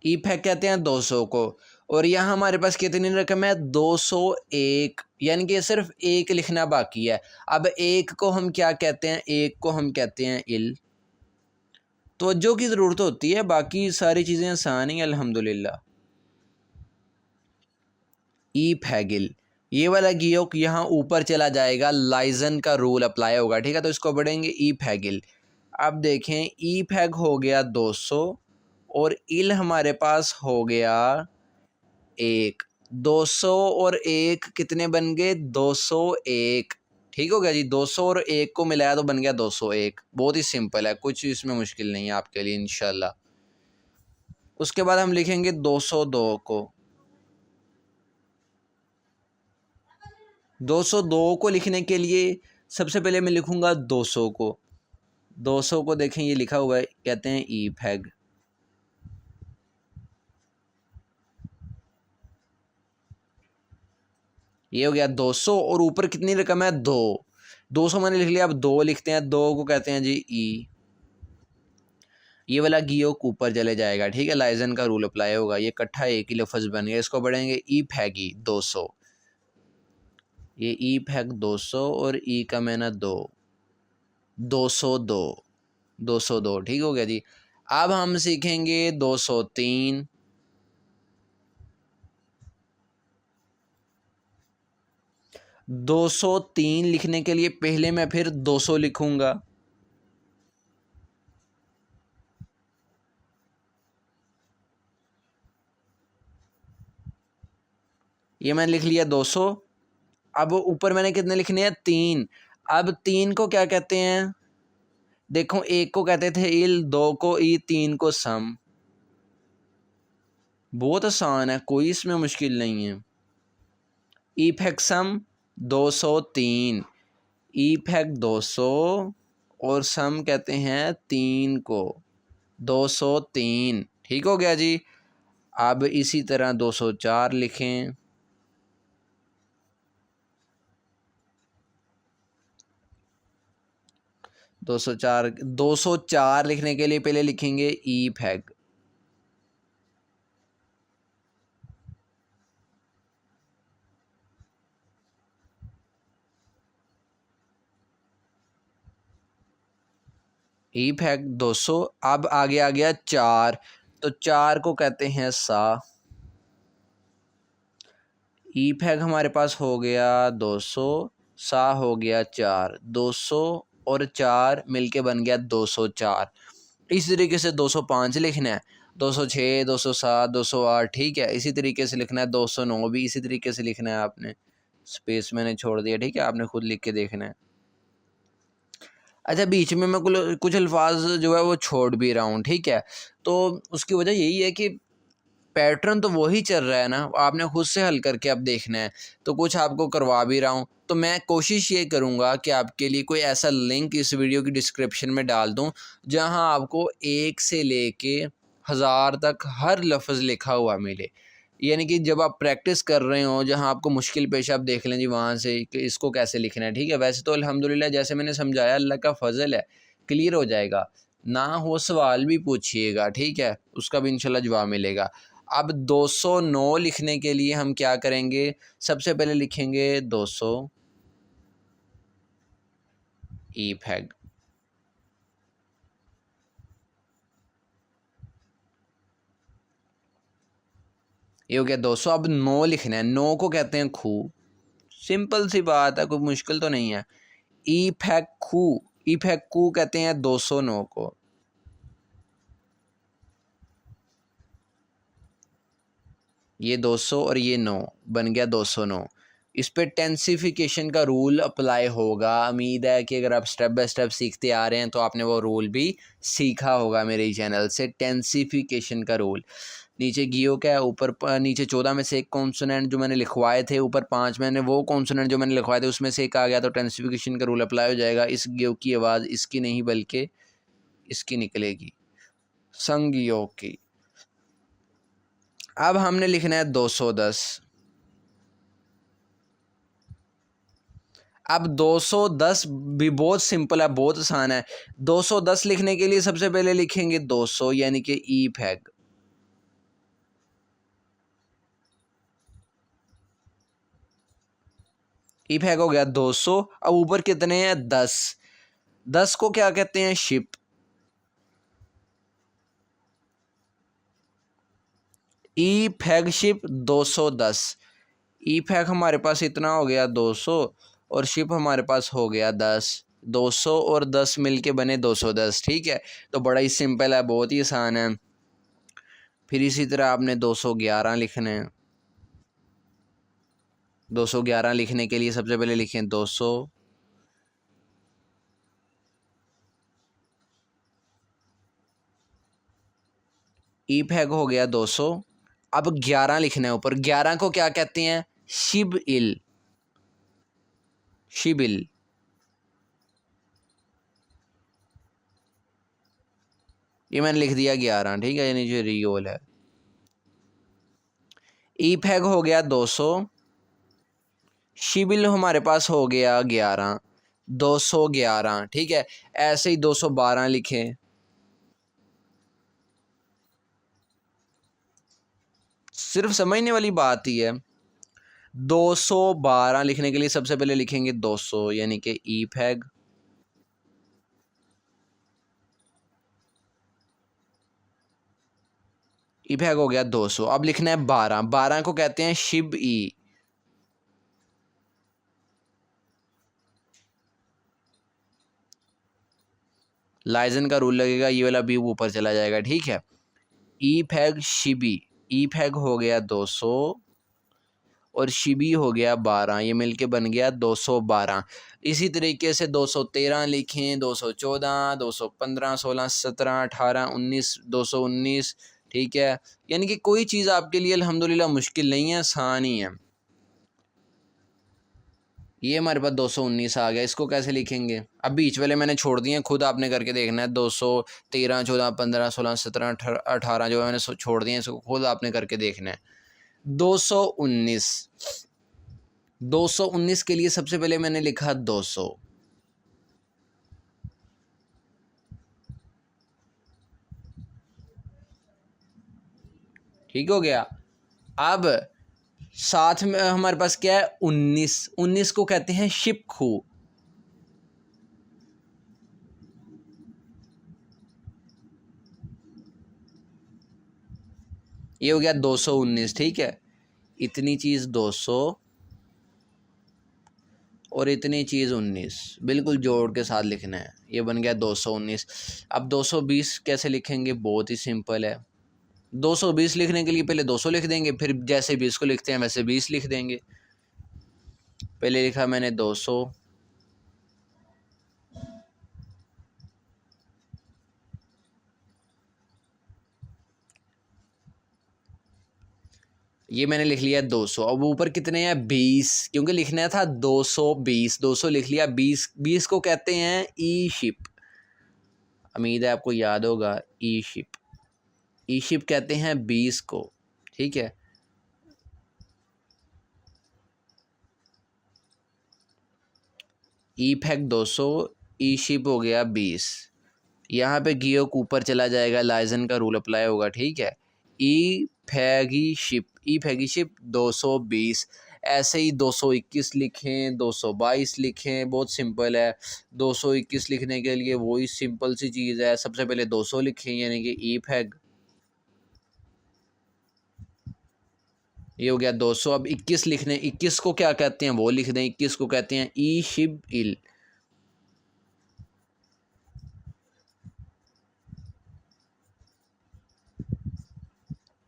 ई फैग कहते हैं 200 को। और यहाँ हमारे पास कितनी रकम है? 201, यानी कि सिर्फ एक लिखना बाकी है। अब एक को हम क्या कहते हैं? एक को हम कहते हैं इल। तवज्जो की ज़रूरत होती है, बाकी सारी चीज़ें आसान ही अल्हम्दुलिल्लाह। ई फैगिल, ये वाला गियोक यहाँ ऊपर चला जाएगा, लाइजन का रूल अप्लाई होगा, ठीक है। तो इसको पढ़ेंगे ई फैगिल। अब देखें, ई फैग हो गया 200 और इल हमारे पास हो गया 1। 200 और 1 कितने बन गए? 201। ठीक हो गया जी। 200 और 1 को मिलाया तो बन गया 201। बहुत ही सिंपल है, कुछ इसमें मुश्किल नहीं है आपके लिए इंशाल्लाह। उसके बाद हम लिखेंगे 202 को। 202 को लिखने के लिए सबसे पहले मैं लिखूंगा 200 को। 200 को देखें, ये लिखा हुआ है, कहते हैं ई फैग। ये हो गया 200 और ऊपर कितनी रकम है? 2। 200 मैंने लिख लिया, अब 2 लिखते हैं। 2 को कहते हैं जी ई। ये वाला गियोक ऊपर चले जाएगा, ठीक है। लाइजन का रूल अप्लाई होगा, ये इकट्ठा एक ही लफ्ज़ बन गया। इसको पढ़ेंगे ई फैगी 200। ये ई फैग 200 और ई का मैंने 2। 202। 202 ठीक हो गया जी। अब हम सीखेंगे 203। 203 लिखने के लिए पहले मैं फिर 200 लिखूंगा। ये मैंने लिख लिया 200। अब ऊपर मैंने कितने लिखने हैं? 3। अब 3 को क्या कहते हैं? देखो, 1 को कहते थे इल, 2 को ई, 3 को सम। बहुत आसान है, कोई इसमें मुश्किल नहीं है। ई फैग सम 203। ई फैग 200 और सम कहते हैं 3 को। 203 ठीक हो गया जी। अब इसी तरह 204 लिखें। 204 लिखने के लिए पहले लिखेंगे ई फैग। ई फैग 200। अब आगे आ गया 4, तो 4 को कहते हैं सा। ई फैग हमारे पास हो गया 200, सा हो गया 4। 200 और 4 मिलके बन गया 204। इस तरीके से 205 लिखना है, 206, 207, 208, ठीक है। इसी तरीके से लिखना है। 209 भी इसी तरीके से लिखना है आपने। स्पेस मैंने छोड़ दिया, ठीक है, आपने खुद लिख के देखना है। अच्छा, बीच में मैं कुछ अल्फाज जो है वो छोड़ भी रहा हूँ, ठीक है। तो उसकी वजह यही है कि पैटर्न तो वही चल रहा है ना, आपने खुद से हल करके अब देखना है। तो कुछ आपको करवा भी रहा हूँ, तो मैं कोशिश ये करूँगा कि आपके लिए कोई ऐसा लिंक इस वीडियो की डिस्क्रिप्शन में डाल दूँ जहाँ आपको 1 से लेके 1000 तक हर लफ्ज़ लिखा हुआ मिले। यानी कि जब आप प्रैक्टिस कर रहे हो, जहाँ आपको मुश्किल पेश, आप देख लें जी वहाँ से कि इसको कैसे लिखना है, ठीक है। वैसे तो अल्हम्दुलिल्लाह जैसे मैंने समझाया, अल्लाह का फ़ज़ल है, क्लियर हो जाएगा। ना हो सवाल भी पूछिएगा, ठीक है, उसका भी इंशाल्लाह जवाब मिलेगा। अब 209 लिखने के लिए हम क्या करेंगे? सबसे पहले लिखेंगे 200 ई फैग। ये हो गया 200। अब 9 लिखना है। 9 को कहते हैं खू। सिंपल सी बात है, कोई मुश्किल तो नहीं है। ई फैक्कू कहते हैं 209 को। ये 200 और ये 9 बन गया 209। इस पे टेंसिफिकेशन का रूल अप्लाई होगा। उम्मीद है कि अगर आप स्टेप बाय स्टेप सीखते आ रहे हैं तो आपने वो रूल भी सीखा होगा मेरे चैनल से, टेंसिफिकेशन का रूल। नीचे गियो का है, ऊपर नीचे 14 में से एक कॉन्सोनेंट जो मैंने लिखवाए थे, ऊपर 5 मैंने वो कॉन्सोनेंट जो मैंने लिखवाए थे उसमें से एक आ गया, तो टेंसिफिकेशन का रूल अप्लाई हो जाएगा। इस गियो की आवाज़ इसकी नहीं बल्कि इसकी निकलेगी, संगियो की। अब हमने लिखना है 210। अब 210 भी बहुत सिंपल है, बहुत आसान है। 210 लिखने के लिए सबसे पहले लिखेंगे 200 यानी कि ई फैग। ई फैग हो गया 200। अब ऊपर कितने हैं 10। 10 को क्या कहते हैं शिप। ई फैग शिप 210। ई फैग हमारे पास इतना हो गया 200 और शिप हमारे पास हो गया 10। 200 और 10 मिलके बने 210। ठीक है, तो बड़ा ही सिंपल है, बहुत ही आसान है। फिर इसी तरह आपने 211 लिखना है। 211 लिखने के लिए सबसे पहले लिखें 200। ई फैग हो गया 200। अब 11 लिखना है ऊपर। 11 को क्या कहते हैं शिब इल। शिबिल। ये मैंने लिख दिया 11। ठीक है, यानी जो रियोल है। ई फैग हो गया 200। शिबिल हमारे पास हो गया 11। 211। ठीक है, ऐसे ही 212 लिखें। सिर्फ समझने वाली बात ही है। 212 लिखने के लिए सबसे पहले लिखेंगे 200 यानी कि ई फैग। ई फैग हो गया 200। अब लिखना है 12। 12 को कहते हैं शिब ई। लाइजन का रूल लगेगा, ये वाला बी ऊपर चला जाएगा। ठीक है, ई फैग शिबी। ई फैग हो गया 200 और शिबी हो गया 12। ये मिलके बन गया 212। इसी तरीके से 213 लिखें, 214, 215, 16, 17, 18, 19, 219। ठीक है, यानी कि कोई चीज़ आपके लिए अल्हम्दुलिल्लाह मुश्किल नहीं है, आसान ही है। ये हमारे पास 219 आ गया। इसको कैसे लिखेंगे? अब बीच वाले मैंने छोड़ दिए हैं, खुद आपने करके देखना है। 213, 14, 15, 16, 17, 18 जो मैंने छोड़ दिए हैं, इसको खुद आपने करके देखना है। 219। 219 के लिए सबसे पहले मैंने लिखा 200। ठीक हो गया। अब साथ में हमारे पास क्या है 19। 19 को कहते हैं शिप खू। ये हो गया 219। ठीक है, इतनी चीज़ 200 और इतनी चीज़ 19 बिल्कुल जोड़ के साथ लिखना है। ये बन गया 219। अब 220 कैसे लिखेंगे? बहुत ही सिंपल है। 220 लिखने के लिए पहले 200 लिख देंगे, फिर जैसे 20 को लिखते हैं वैसे 20 लिख देंगे। पहले लिखा मैंने 200। ये मैंने लिख लिया 200। अब ऊपर कितने हैं 20, क्योंकि लिखना था 220। 200 लिख लिया। 20 20 को कहते हैं ई शिप। उम्मीद है आपको याद होगा ई शिप। ई शिप कहते हैं 20 को। ठीक है, ई फैक 200, ई शिप हो गया 20। यहाँ पे गियो के ऊपर चला जाएगा, लाइजन का रूल अप्लाई होगा। ठीक है, ई फैगी शिप। ई फैगी शिप 220। ऐसे ही 221 लिखें, 222 लिखें, बहुत सिंपल है। 221 लिखने के लिए वही सिंपल सी चीज़ है, सबसे पहले 200 लिखें यानी कि ई फैग। ये हो गया 200। अब 21 लिखने, 21 को क्या कहते हैं वो लिख दें। 21 को कहते हैं ई शिब इल।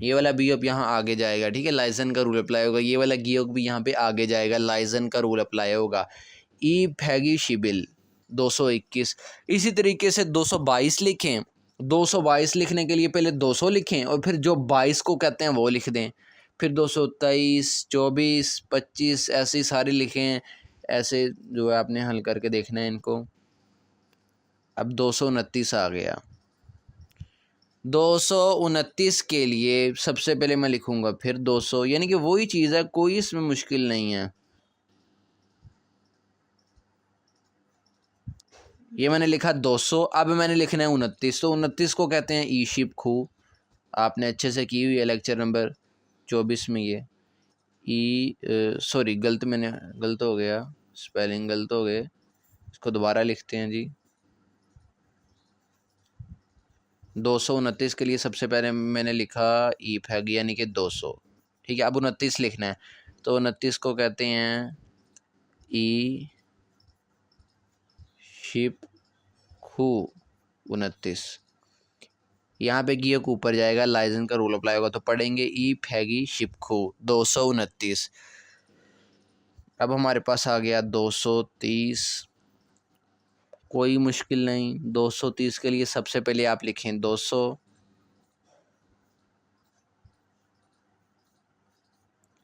ये वाला बी अब यहाँ आगे जाएगा, ठीक है, लाइजन का रूल अप्लाई होगा। ये वाला गियोग भी यहाँ पे आगे जाएगा, लाइजन का रूल अप्लाई होगा। ई फैगी शिबिल 221। इसी तरीके से 222 लिखें। 222 लिखने के लिए पहले 200 लिखें और फिर जो 22 को कहते हैं वो लिख दें। फिर 223, 24, 25 ऐसे सारे लिखें। ऐसे जो है आपने हल करके देखना है इनको। अब 229 आ गया। 229 के लिए सबसे पहले मैं लिखूंगा फिर 200, यानी कि वही चीज़ है, कोई इसमें मुश्किल नहीं है। ये मैंने लिखा 200। अब मैंने लिखना है 29। तो 29 को कहते हैं ई शिप खू। आपने अच्छे से की हुई है लेक्चर नंबर 24 में ये ई, सॉरी गलत हो गया, स्पेलिंग गलत हो गए। इसको दोबारा लिखते हैं जी। 229 के लिए सबसे पहले मैंने लिखा ई फैग यानी कि 200, ठीक है। अब 29 लिखना है, तो 29 को कहते हैं ई शिप खू 29। यहाँ पे गियो के ऊपर जाएगा, लाइजन का रूल अप्लाई होगा, तो पढ़ेंगे ई फैगी शिप खू 229। अब हमारे पास आ गया 230। कोई मुश्किल नहीं। 230 के लिए सबसे पहले आप लिखें 200।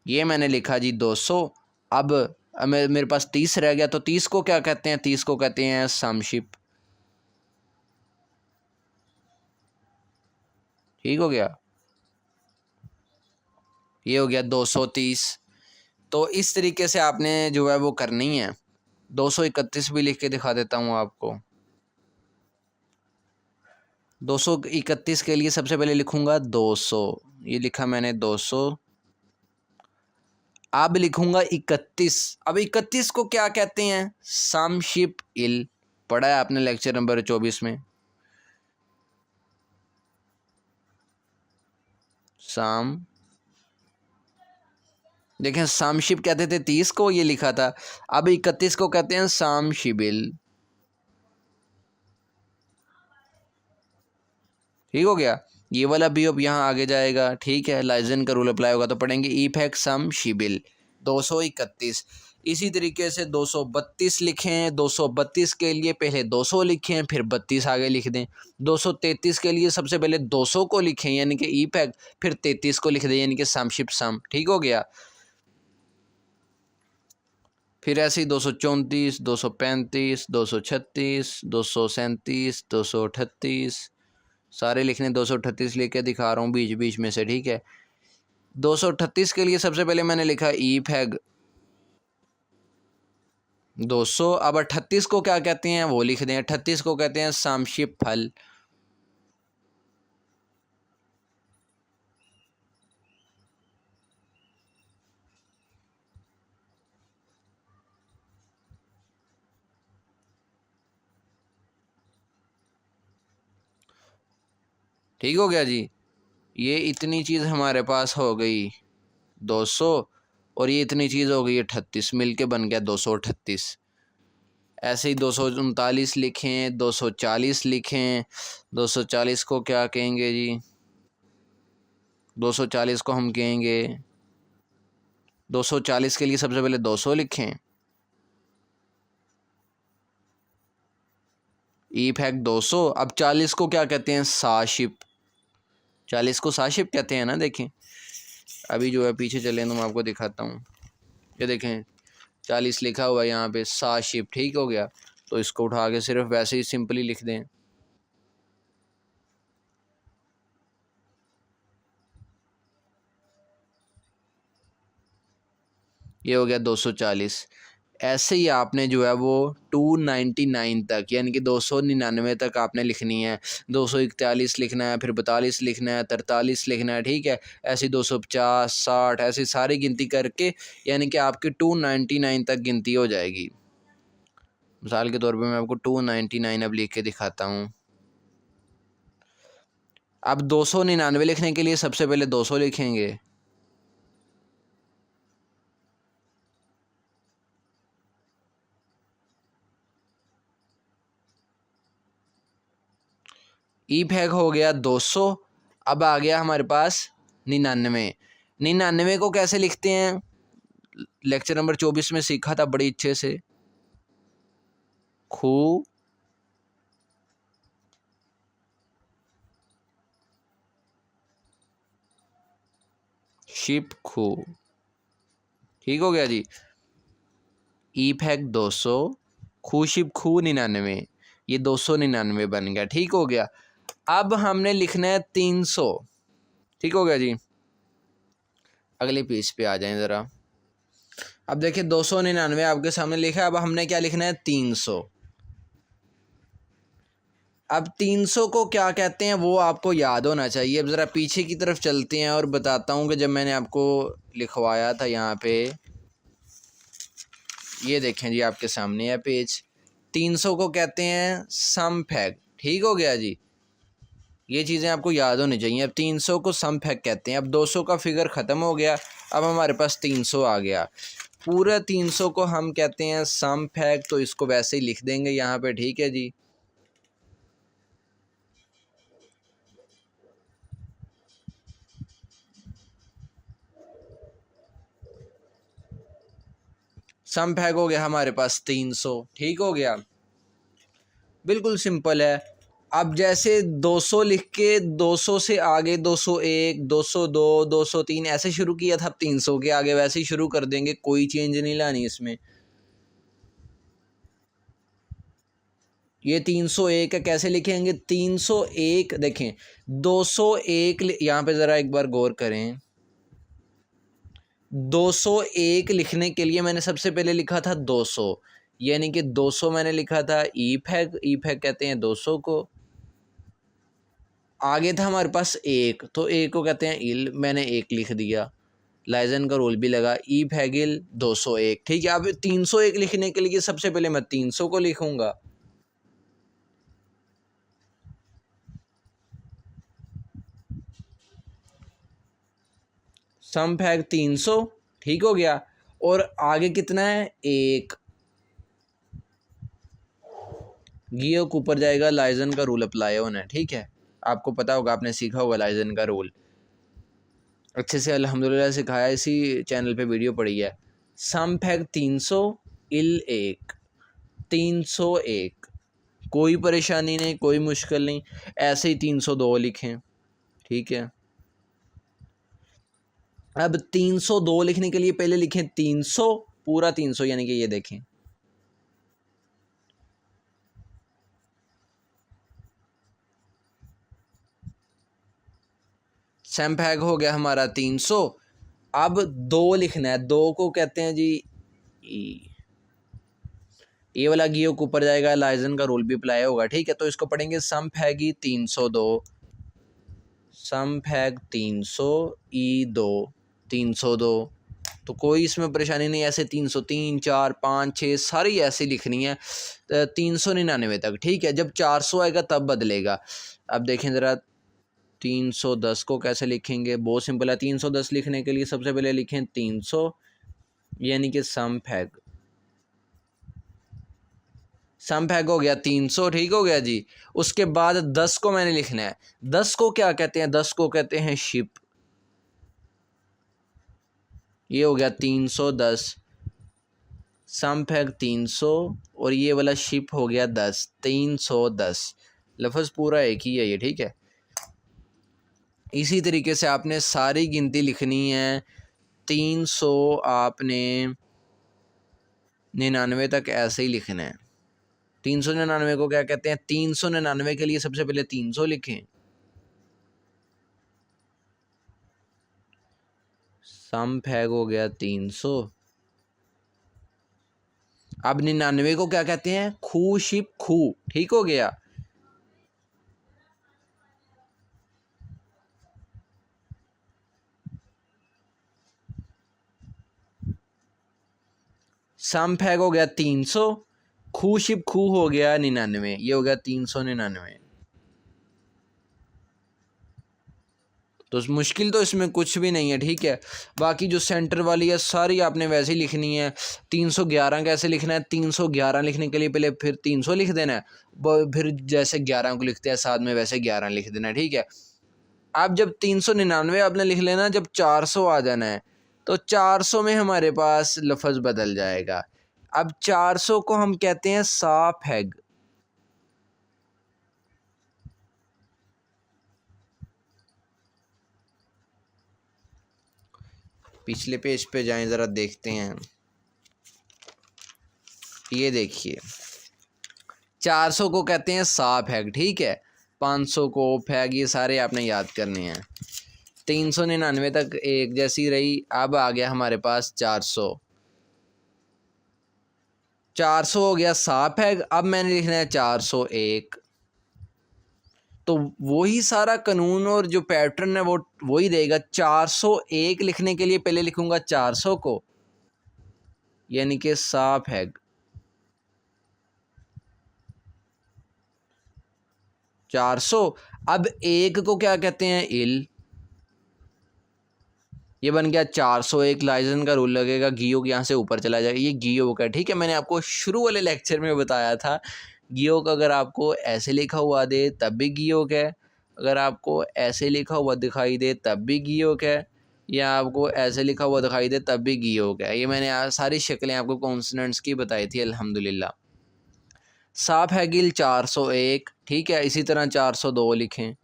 ये मैंने लिखा जी 200। अब मेरे पास 30 रह गया, तो 30 को क्या कहते हैं? 30 को कहते हैं समशिप। ठीक हो गया, ये हो गया 230। तो इस तरीके से आपने जो है वो करनी है। 231 भी लिख के दिखा देता हूँ आपको। 231 के लिए सबसे पहले लिखूंगा 200। ये लिखा मैंने 200। अब लिखूंगा 31। अब 31 को क्या कहते हैं? समशिप इल। पढ़ा है आपने लेक्चर नंबर 24 में। साम, देखें सामशिप कहते थे 30 को, ये लिखा था। अब 31 को कहते हैं सामशिबिल। ठीक हो गया। ये वाला भी अब यहाँ आगे जाएगा, ठीक है, लाइजन का रूल अप्लाई होगा, तो पढ़ेंगे ईफेक्ट सम शिबिल 231। इसी तरीके से 232 लिखें। 232 के लिए पहले 200 लिखें, फिर 32 आगे लिख दें। 233 के लिए सबसे पहले 200 को लिखें यानी कि ईफेक्ट, फिर 33 को लिख दें यानी कि समशिप सम। ठीक हो गया। फिर ऐसे ही 234, 235, 236, 237, 238 सारे लिखने। 238 लिख के दिखा रहा हूँ बीच बीच में से, ठीक है। 238 के लिए सबसे पहले मैंने लिखा ई फैग 200। अब 38 को क्या कहते हैं वो लिख दें। 38 को कहते हैं सामशिप फल। ठीक हो गया जी। ये इतनी चीज़ हमारे पास हो गई 200, और ये इतनी चीज़ हो गई 38, मिल के बन गया 238। ऐसे ही 239 लिखें, 240 लिखें। 240 को क्या कहेंगे जी? 240 को हम कहेंगे, 240 के लिए सबसे पहले 200 लिखें। ई फैक्ट 200। अब 40 को क्या कहते हैं? साशिप। 40 को साशिप कहते हैं ना। देखें अभी जो है पीछे चलें तो मैं आपको दिखाता हूँ। ये देखें 40 लिखा हुआ है यहाँ पे साशिप। ठीक हो गया। तो इसको उठा के सिर्फ वैसे ही सिंपली लिख दें। ये हो गया 240। ऐसे ही आपने जो है वो 299 तक यानी कि 299 तक आपने लिखनी है। 241 लिखना है, फिर 42 लिखना है, 43 लिखना है, ठीक है। ऐसे 250, 60 ऐसी सारी गिनती करके यानी कि आपकी 299 तक गिनती हो जाएगी। मिसाल के तौर पे मैं आपको 299 अब लिख के दिखाता हूँ। अब 299 लिखने के लिए सबसे पहले 200 लिखेंगे। ई फैग हो गया 200। अब आ गया हमारे पास 99। 99 को कैसे लिखते हैं, लेक्चर नंबर 24 में सीखा था बड़ी अच्छे से। खू शिप खू, ठीक हो गया जी। ई फैग 200, खू शिप खू 99, ये 299 बन गया, ठीक हो गया। अब हमने लिखना है 300, ठीक हो गया जी। अगले पेज पे आ जाएं ज़रा। अब देखिए 299 आपके सामने लिखा है, अब हमने क्या लिखना है 300। अब 300 को क्या कहते हैं वो आपको याद होना चाहिए। अब ज़रा पीछे की तरफ चलते हैं और बताता हूँ कि जब मैंने आपको लिखवाया था यहाँ पे, ये देखें जी आपके सामने है पेज। 300 को कहते हैं सम फैग, ठीक हो गया जी। ये चीज़ें आपको याद होनी चाहिए। अब 300 को सम फैग कहते हैं। अब 200 का फिगर ख़त्म हो गया, अब हमारे पास 300 आ गया। पूरा 300 को हम कहते हैं सम फैग, तो इसको वैसे ही लिख देंगे यहाँ पे, ठीक है जी। सम फैग हो गया हमारे पास 300, ठीक हो गया, बिल्कुल सिंपल है। अब जैसे 200 लिख के 200 से आगे 201, 202, 203 ऐसे शुरू किया था, अब 300 के आगे वैसे ही शुरू कर देंगे, कोई चेंज नहीं लानी इसमें। ये 301 है, कैसे लिखेंगे 301, देखें 201 यहाँ पे ज़रा एक बार गौर करें। 201 लिखने के लिए मैंने सबसे पहले लिखा था 200, यानी कि 200 मैंने लिखा था ई फैग, ई फैग कहते हैं 200 को। आगे था हमारे पास एक, तो एक को कहते हैं इल, मैंने एक लिख दिया, लाइजन का रूल भी लगा, ई फैगिल 201, ठीक है। अब 301 लिखने के लिए सबसे पहले मैं 300 को लिखूंगा, सम फैग 300, ठीक हो गया। और आगे कितना है एक, गियो के ऊपर जाएगा, लाइजन का रूल अप्लाई होना है, ठीक है। आपको पता होगा, आपने सीखा होगा लाइजन का रूल अच्छे से, अल्हम्दुलिल्लाह सिखाया, इसी चैनल पे वीडियो पड़ी है। सम फैग 300, इल 1, 301, कोई परेशानी नहीं, कोई मुश्किल नहीं, ऐसे ही 302 लिखें, ठीक है। अब 302 लिखने के लिए पहले लिखें 300, पूरा 300, यानी कि ये देखें सम फैग हो गया हमारा 300। अब 2 लिखना है, 2 को कहते हैं जी ई, ये वाला गियो के ऊपर जाएगा, लाइजन का रूल भी अप्लाई होगा, ठीक है। तो इसको पढ़ेंगे सम फैगी 302, सम फैग 300 ई 2, 302, तो कोई इसमें परेशानी नहीं, ऐसे 303, 4, 5, 6 सारी ऐसे लिखनी है 399 तक, ठीक है। जब 400 आएगा तब बदलेगा। अब देखें ज़रा 310 को कैसे लिखेंगे, बहुत सिंपल है। 310 लिखने के लिए सबसे पहले लिखें 300, यानी कि सम फैग, सम फैग हो गया 300, ठीक हो गया जी। उसके बाद 10 को मैंने लिखना है, 10 को क्या कहते हैं, 10 को कहते हैं शिप, ये हो गया 310, सम फैग 300, और ये वाला शिप हो गया 10, 310, लफ्ज़ पूरा एक ही है ये, ठीक है। इसी तरीके से आपने सारी गिनती लिखनी है, 300 आपने 99 तक ऐसे ही लिखना है। 399 को क्या कहते हैं, 399 के लिए सबसे पहले 300 लिखें, सम फैग हो गया 300। अब 99 को क्या कहते हैं, खू शिप खू, ठीक हो गया। सम फैग हो गया 300, खू शिप खू हो गया 99, ये हो गया 399। तो मुश्किल तो इसमें कुछ भी नहीं है, ठीक है। बाकी जो सेंटर वाली है सारी आपने वैसे ही लिखनी है। 311 कैसे लिखना है, 311 लिखने के लिए पहले फिर 300 लिख देना है, फिर जैसे 11 को लिखते हैं साथ में वैसे 11 लिख देना है, ठीक है। अब जब 399 आपने लिख लेना, जब 400 आ जाना है तो 400 में हमारे पास लफ्ज़ बदल जाएगा। अब 400 को हम कहते हैं साफ हैग। पिछले पेज पे जाएं ज़रा देखते हैं। ये देखिए 400 को कहते हैं साफ हैग, ठीक है। 500 को फैग, ये सारे आपने याद करने हैं। 399 तक एक जैसी रही। अब आ गया हमारे पास 400। 400 हो गया साफ हैग। अब मैंने लिखना है 401। तो वही सारा कानून और जो पैटर्न है वो वही रहेगा। 401 लिखने के लिए पहले लिखूंगा 400 को, यानी कि साफ हैग। 400। अब एक को क्या कहते हैं, इल। ये बन गया 401। लाइजन का रूल लगेगा, गियोग यहाँ से ऊपर चला जाएगा, ये गियोग है, ठीक है। मैंने आपको शुरू वाले लेक्चर में बताया था गियोग अगर आपको ऐसे लिखा हुआ दे तब भी गियोग है, अगर आपको ऐसे लिखा हुआ दिखाई दे तब भी गियोग है, या आपको ऐसे लिखा हुआ दिखाई दे तब भी गियोग है। ये मैंने सारी शक्लें आपको कॉन्सोनेंट्स की बताई थी अल्हम्दुलिल्लाह। साफ है गिल 401, ठीक है। इसी तरह 402 लिखें।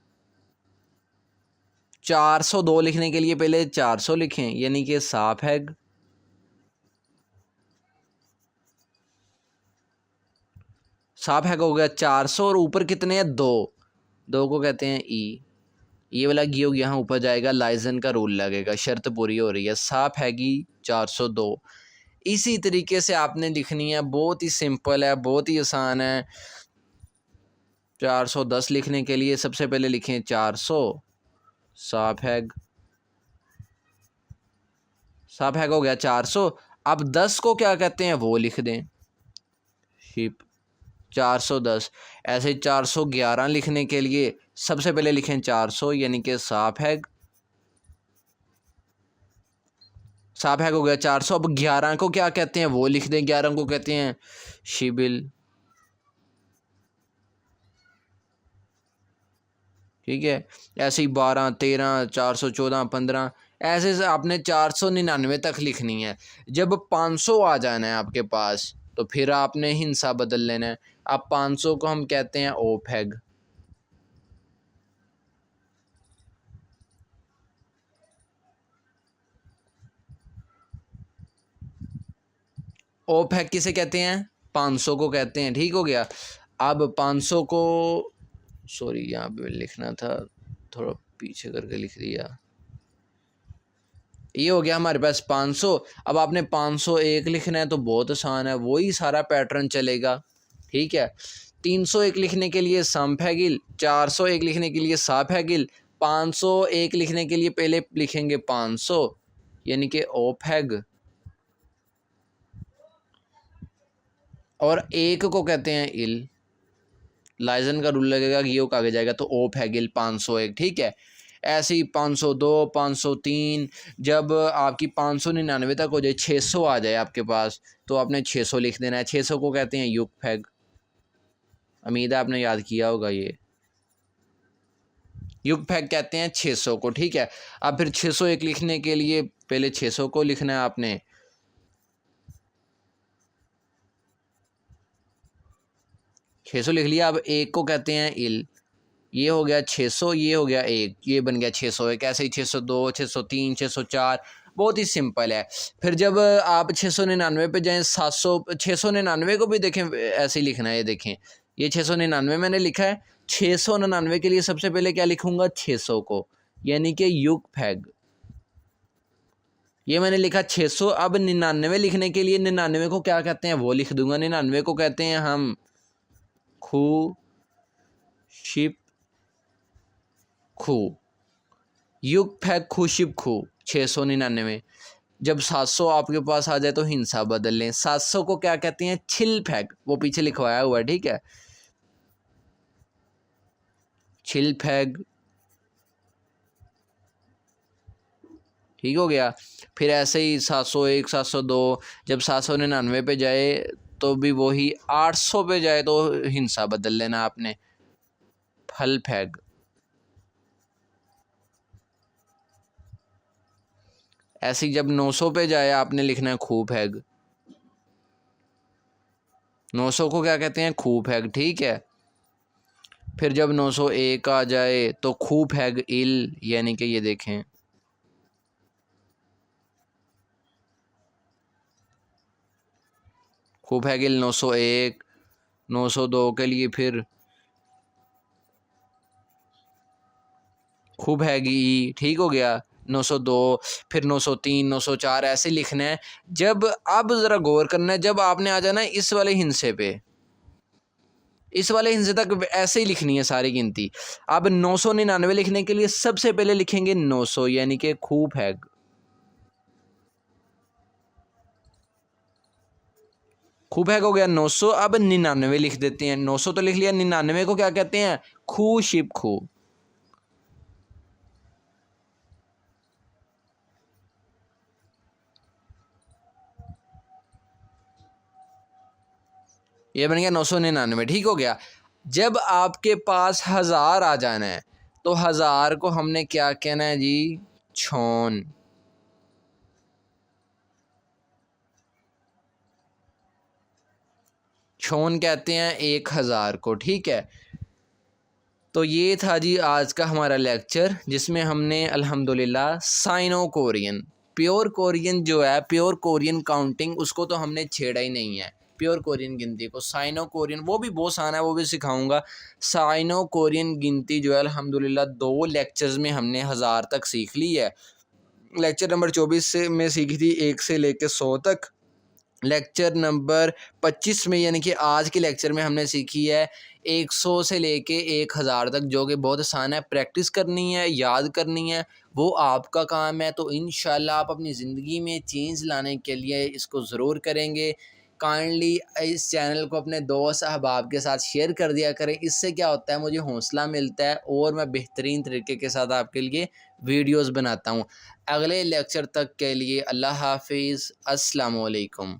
402 लिखने के लिए पहले 400 लिखें, यानी कि साफ हैग। साफ हैग हो गया 400 और ऊपर कितने हैं, दो। दो को कहते हैं ई। ये वाला गियोग यहाँ ऊपर जाएगा, लाइजन का रूल लगेगा, शर्त पूरी हो रही है। साफ हैगी 402। इसी तरीके से आपने लिखनी है, बहुत ही सिंपल है, बहुत ही आसान है। 410 लिखने के लिए सबसे पहले लिखें 400 साफ हैग। साफ हैग हो गया 400। अब 10 को क्या कहते हैं वो लिख दें, शिप। 410। ऐसे 411 लिखने के लिए सबसे पहले लिखें 400, यानी कि साफ हैग। साफ हैग हो गया 400। अब 11 को क्या कहते हैं वो लिख दें, 11 को कहते हैं शिबिल, ठीक है। ऐसे ही 12, 13, 414, 15, ऐसे से आपने 499 तक लिखनी है। जब 500 आ जाना है आपके पास तो फिर आपने हिंसा बदल लेना है। अब 500 को हम कहते हैं ओप हैग। ओप हैग किसे कहते हैं, 500 को कहते हैं, ठीक हो गया। अब 500 को, सॉरी यहाँ पे लिखना था, थोड़ा पीछे करके लिख दिया। ये हो गया हमारे पास 500। अब आपने 501 लिखना है तो बहुत आसान है, वही सारा पैटर्न चलेगा, ठीक है। 301 लिखने के लिए संप है गिल, 401 लिखने के लिए साफ है गिल, 501 लिखने के लिए पहले लिखेंगे 500, यानी कि ओप हैग। और एक को कहते हैं इल, लाइजन का रूल लगेगा, गियोग आगे जाएगा तो ओप है गिल 501, ठीक है। ऐसे ही 502, 503, जब आपकी 599 तक हो जाए, 600 आ जाए आपके पास, तो आपने 600 लिख देना है। 600 को कहते हैं युग फैग। उम्मीद है आपने याद किया होगा, ये युग फैग कहते हैं 600 को, ठीक है। अब फिर 601 लिखने के लिए पहले 600 को लिखना है आपने। 600 लिख लिया। अब एक को कहते हैं इल, ये हो गया 600, ये हो गया एक, ये बन गया 601। ऐसे ही 602, 603, 604, बहुत ही सिंपल है। फिर जब आप 699 पे जाएं, 699 को भी देखें ऐसे ही लिखना है। ये देखें, ये 699 मैंने लिखा है। 699 के लिए सबसे पहले क्या लिखूंगा, 600 को, यानी कि युग फैग। ये मैंने लिखा 600। अब 99 लिखने के लिए 99 को क्या कहते हैं वो लिख दूंगा। 99 को कहते हैं हम खू शिप खू, युग फैग खुशिप खू। 699। जब 700 आपके पास आ जाए तो हिंसा बदल लें। 700 को क्या कहते हैं, छिल फैग, वो पीछे लिखवाया हुआ है, ठीक है। छिल फैग। ठीक हो गया। फिर ऐसे ही 701 702, जब 799 पे जाए तो भी वही, 800 पे जाए तो हिंसा बदल लेना आपने, फल फैग। ऐसे ही जब 900 पे जाए आपने लिखना है खूब हैग। 900 को क्या कहते हैं? खूब हैग, ठीक है। फिर जब 901 आ जाए तो खूब हैग इल, यानी कि ये देखें खूब हैग इल 901, 902 के लिए फिर खूब हैगी ई, ठीक हो गया। 902, फिर 903, 904 ऐसे लिखना है। जब अब ज़रा गौर करना है, जब आपने आ जाना है इस वाले हिंसे पे, इस वाले हिंसे तक ऐसे ही लिखनी है सारी गिनती। अब 999 लिखने के लिए सबसे पहले लिखेंगे 900, यानी कि खूब हैग। खूब हैग हो गया 900। अब 99 लिख देते हैं। 900 तो लिख लिया, 99 को क्या कहते हैं? खू शिप खू। ये बन गया 999, ठीक हो गया। जब आपके पास 1000 आ जाना है तो 1000 को हमने क्या कहना है जी? छौन। छौन कहते हैं 1000 को, ठीक है। तो ये था जी आज का हमारा लेक्चर, जिसमें हमने अल्हम्दुलिल्लाह साइनो कोरियन, प्योर कोरियन जो है, प्योर कोरियन काउंटिंग, उसको तो हमने छेड़ा ही नहीं है। प्योर कोरियन गिनती को, साइनो कोरियन वो भी बहुत आसान है, वो भी सिखाऊंगा। साइनो कोरियन गिनती जो है अल्हम्दुलिल्लाह 2 लेक्चर्स में हमने 1000 तक सीख ली है। लेक्चर नंबर 24 से में सीखी थी 1 से लेकर 100 तक। लेक्चर नंबर 25 में, यानी कि आज के लेक्चर में, हमने सीखी है 100 से लेके 1000 तक, जो कि बहुत आसान है। प्रैक्टिस करनी है, याद करनी है, वो आपका काम है। तो इंशाल्लाह आप अपनी ज़िंदगी में चेंज लाने के लिए इसको ज़रूर करेंगे। काइंडली इस चैनल को अपने दोस्त अहबाब के साथ शेयर कर दिया करें। इससे क्या होता है, मुझे हौसला मिलता है और मैं बेहतरीन तरीके के साथ आपके लिए वीडियोज़ बनाता हूँ। अगले लेक्चर तक के लिए अल्लाह हाफिज़, अस्सलाम वालेकुम।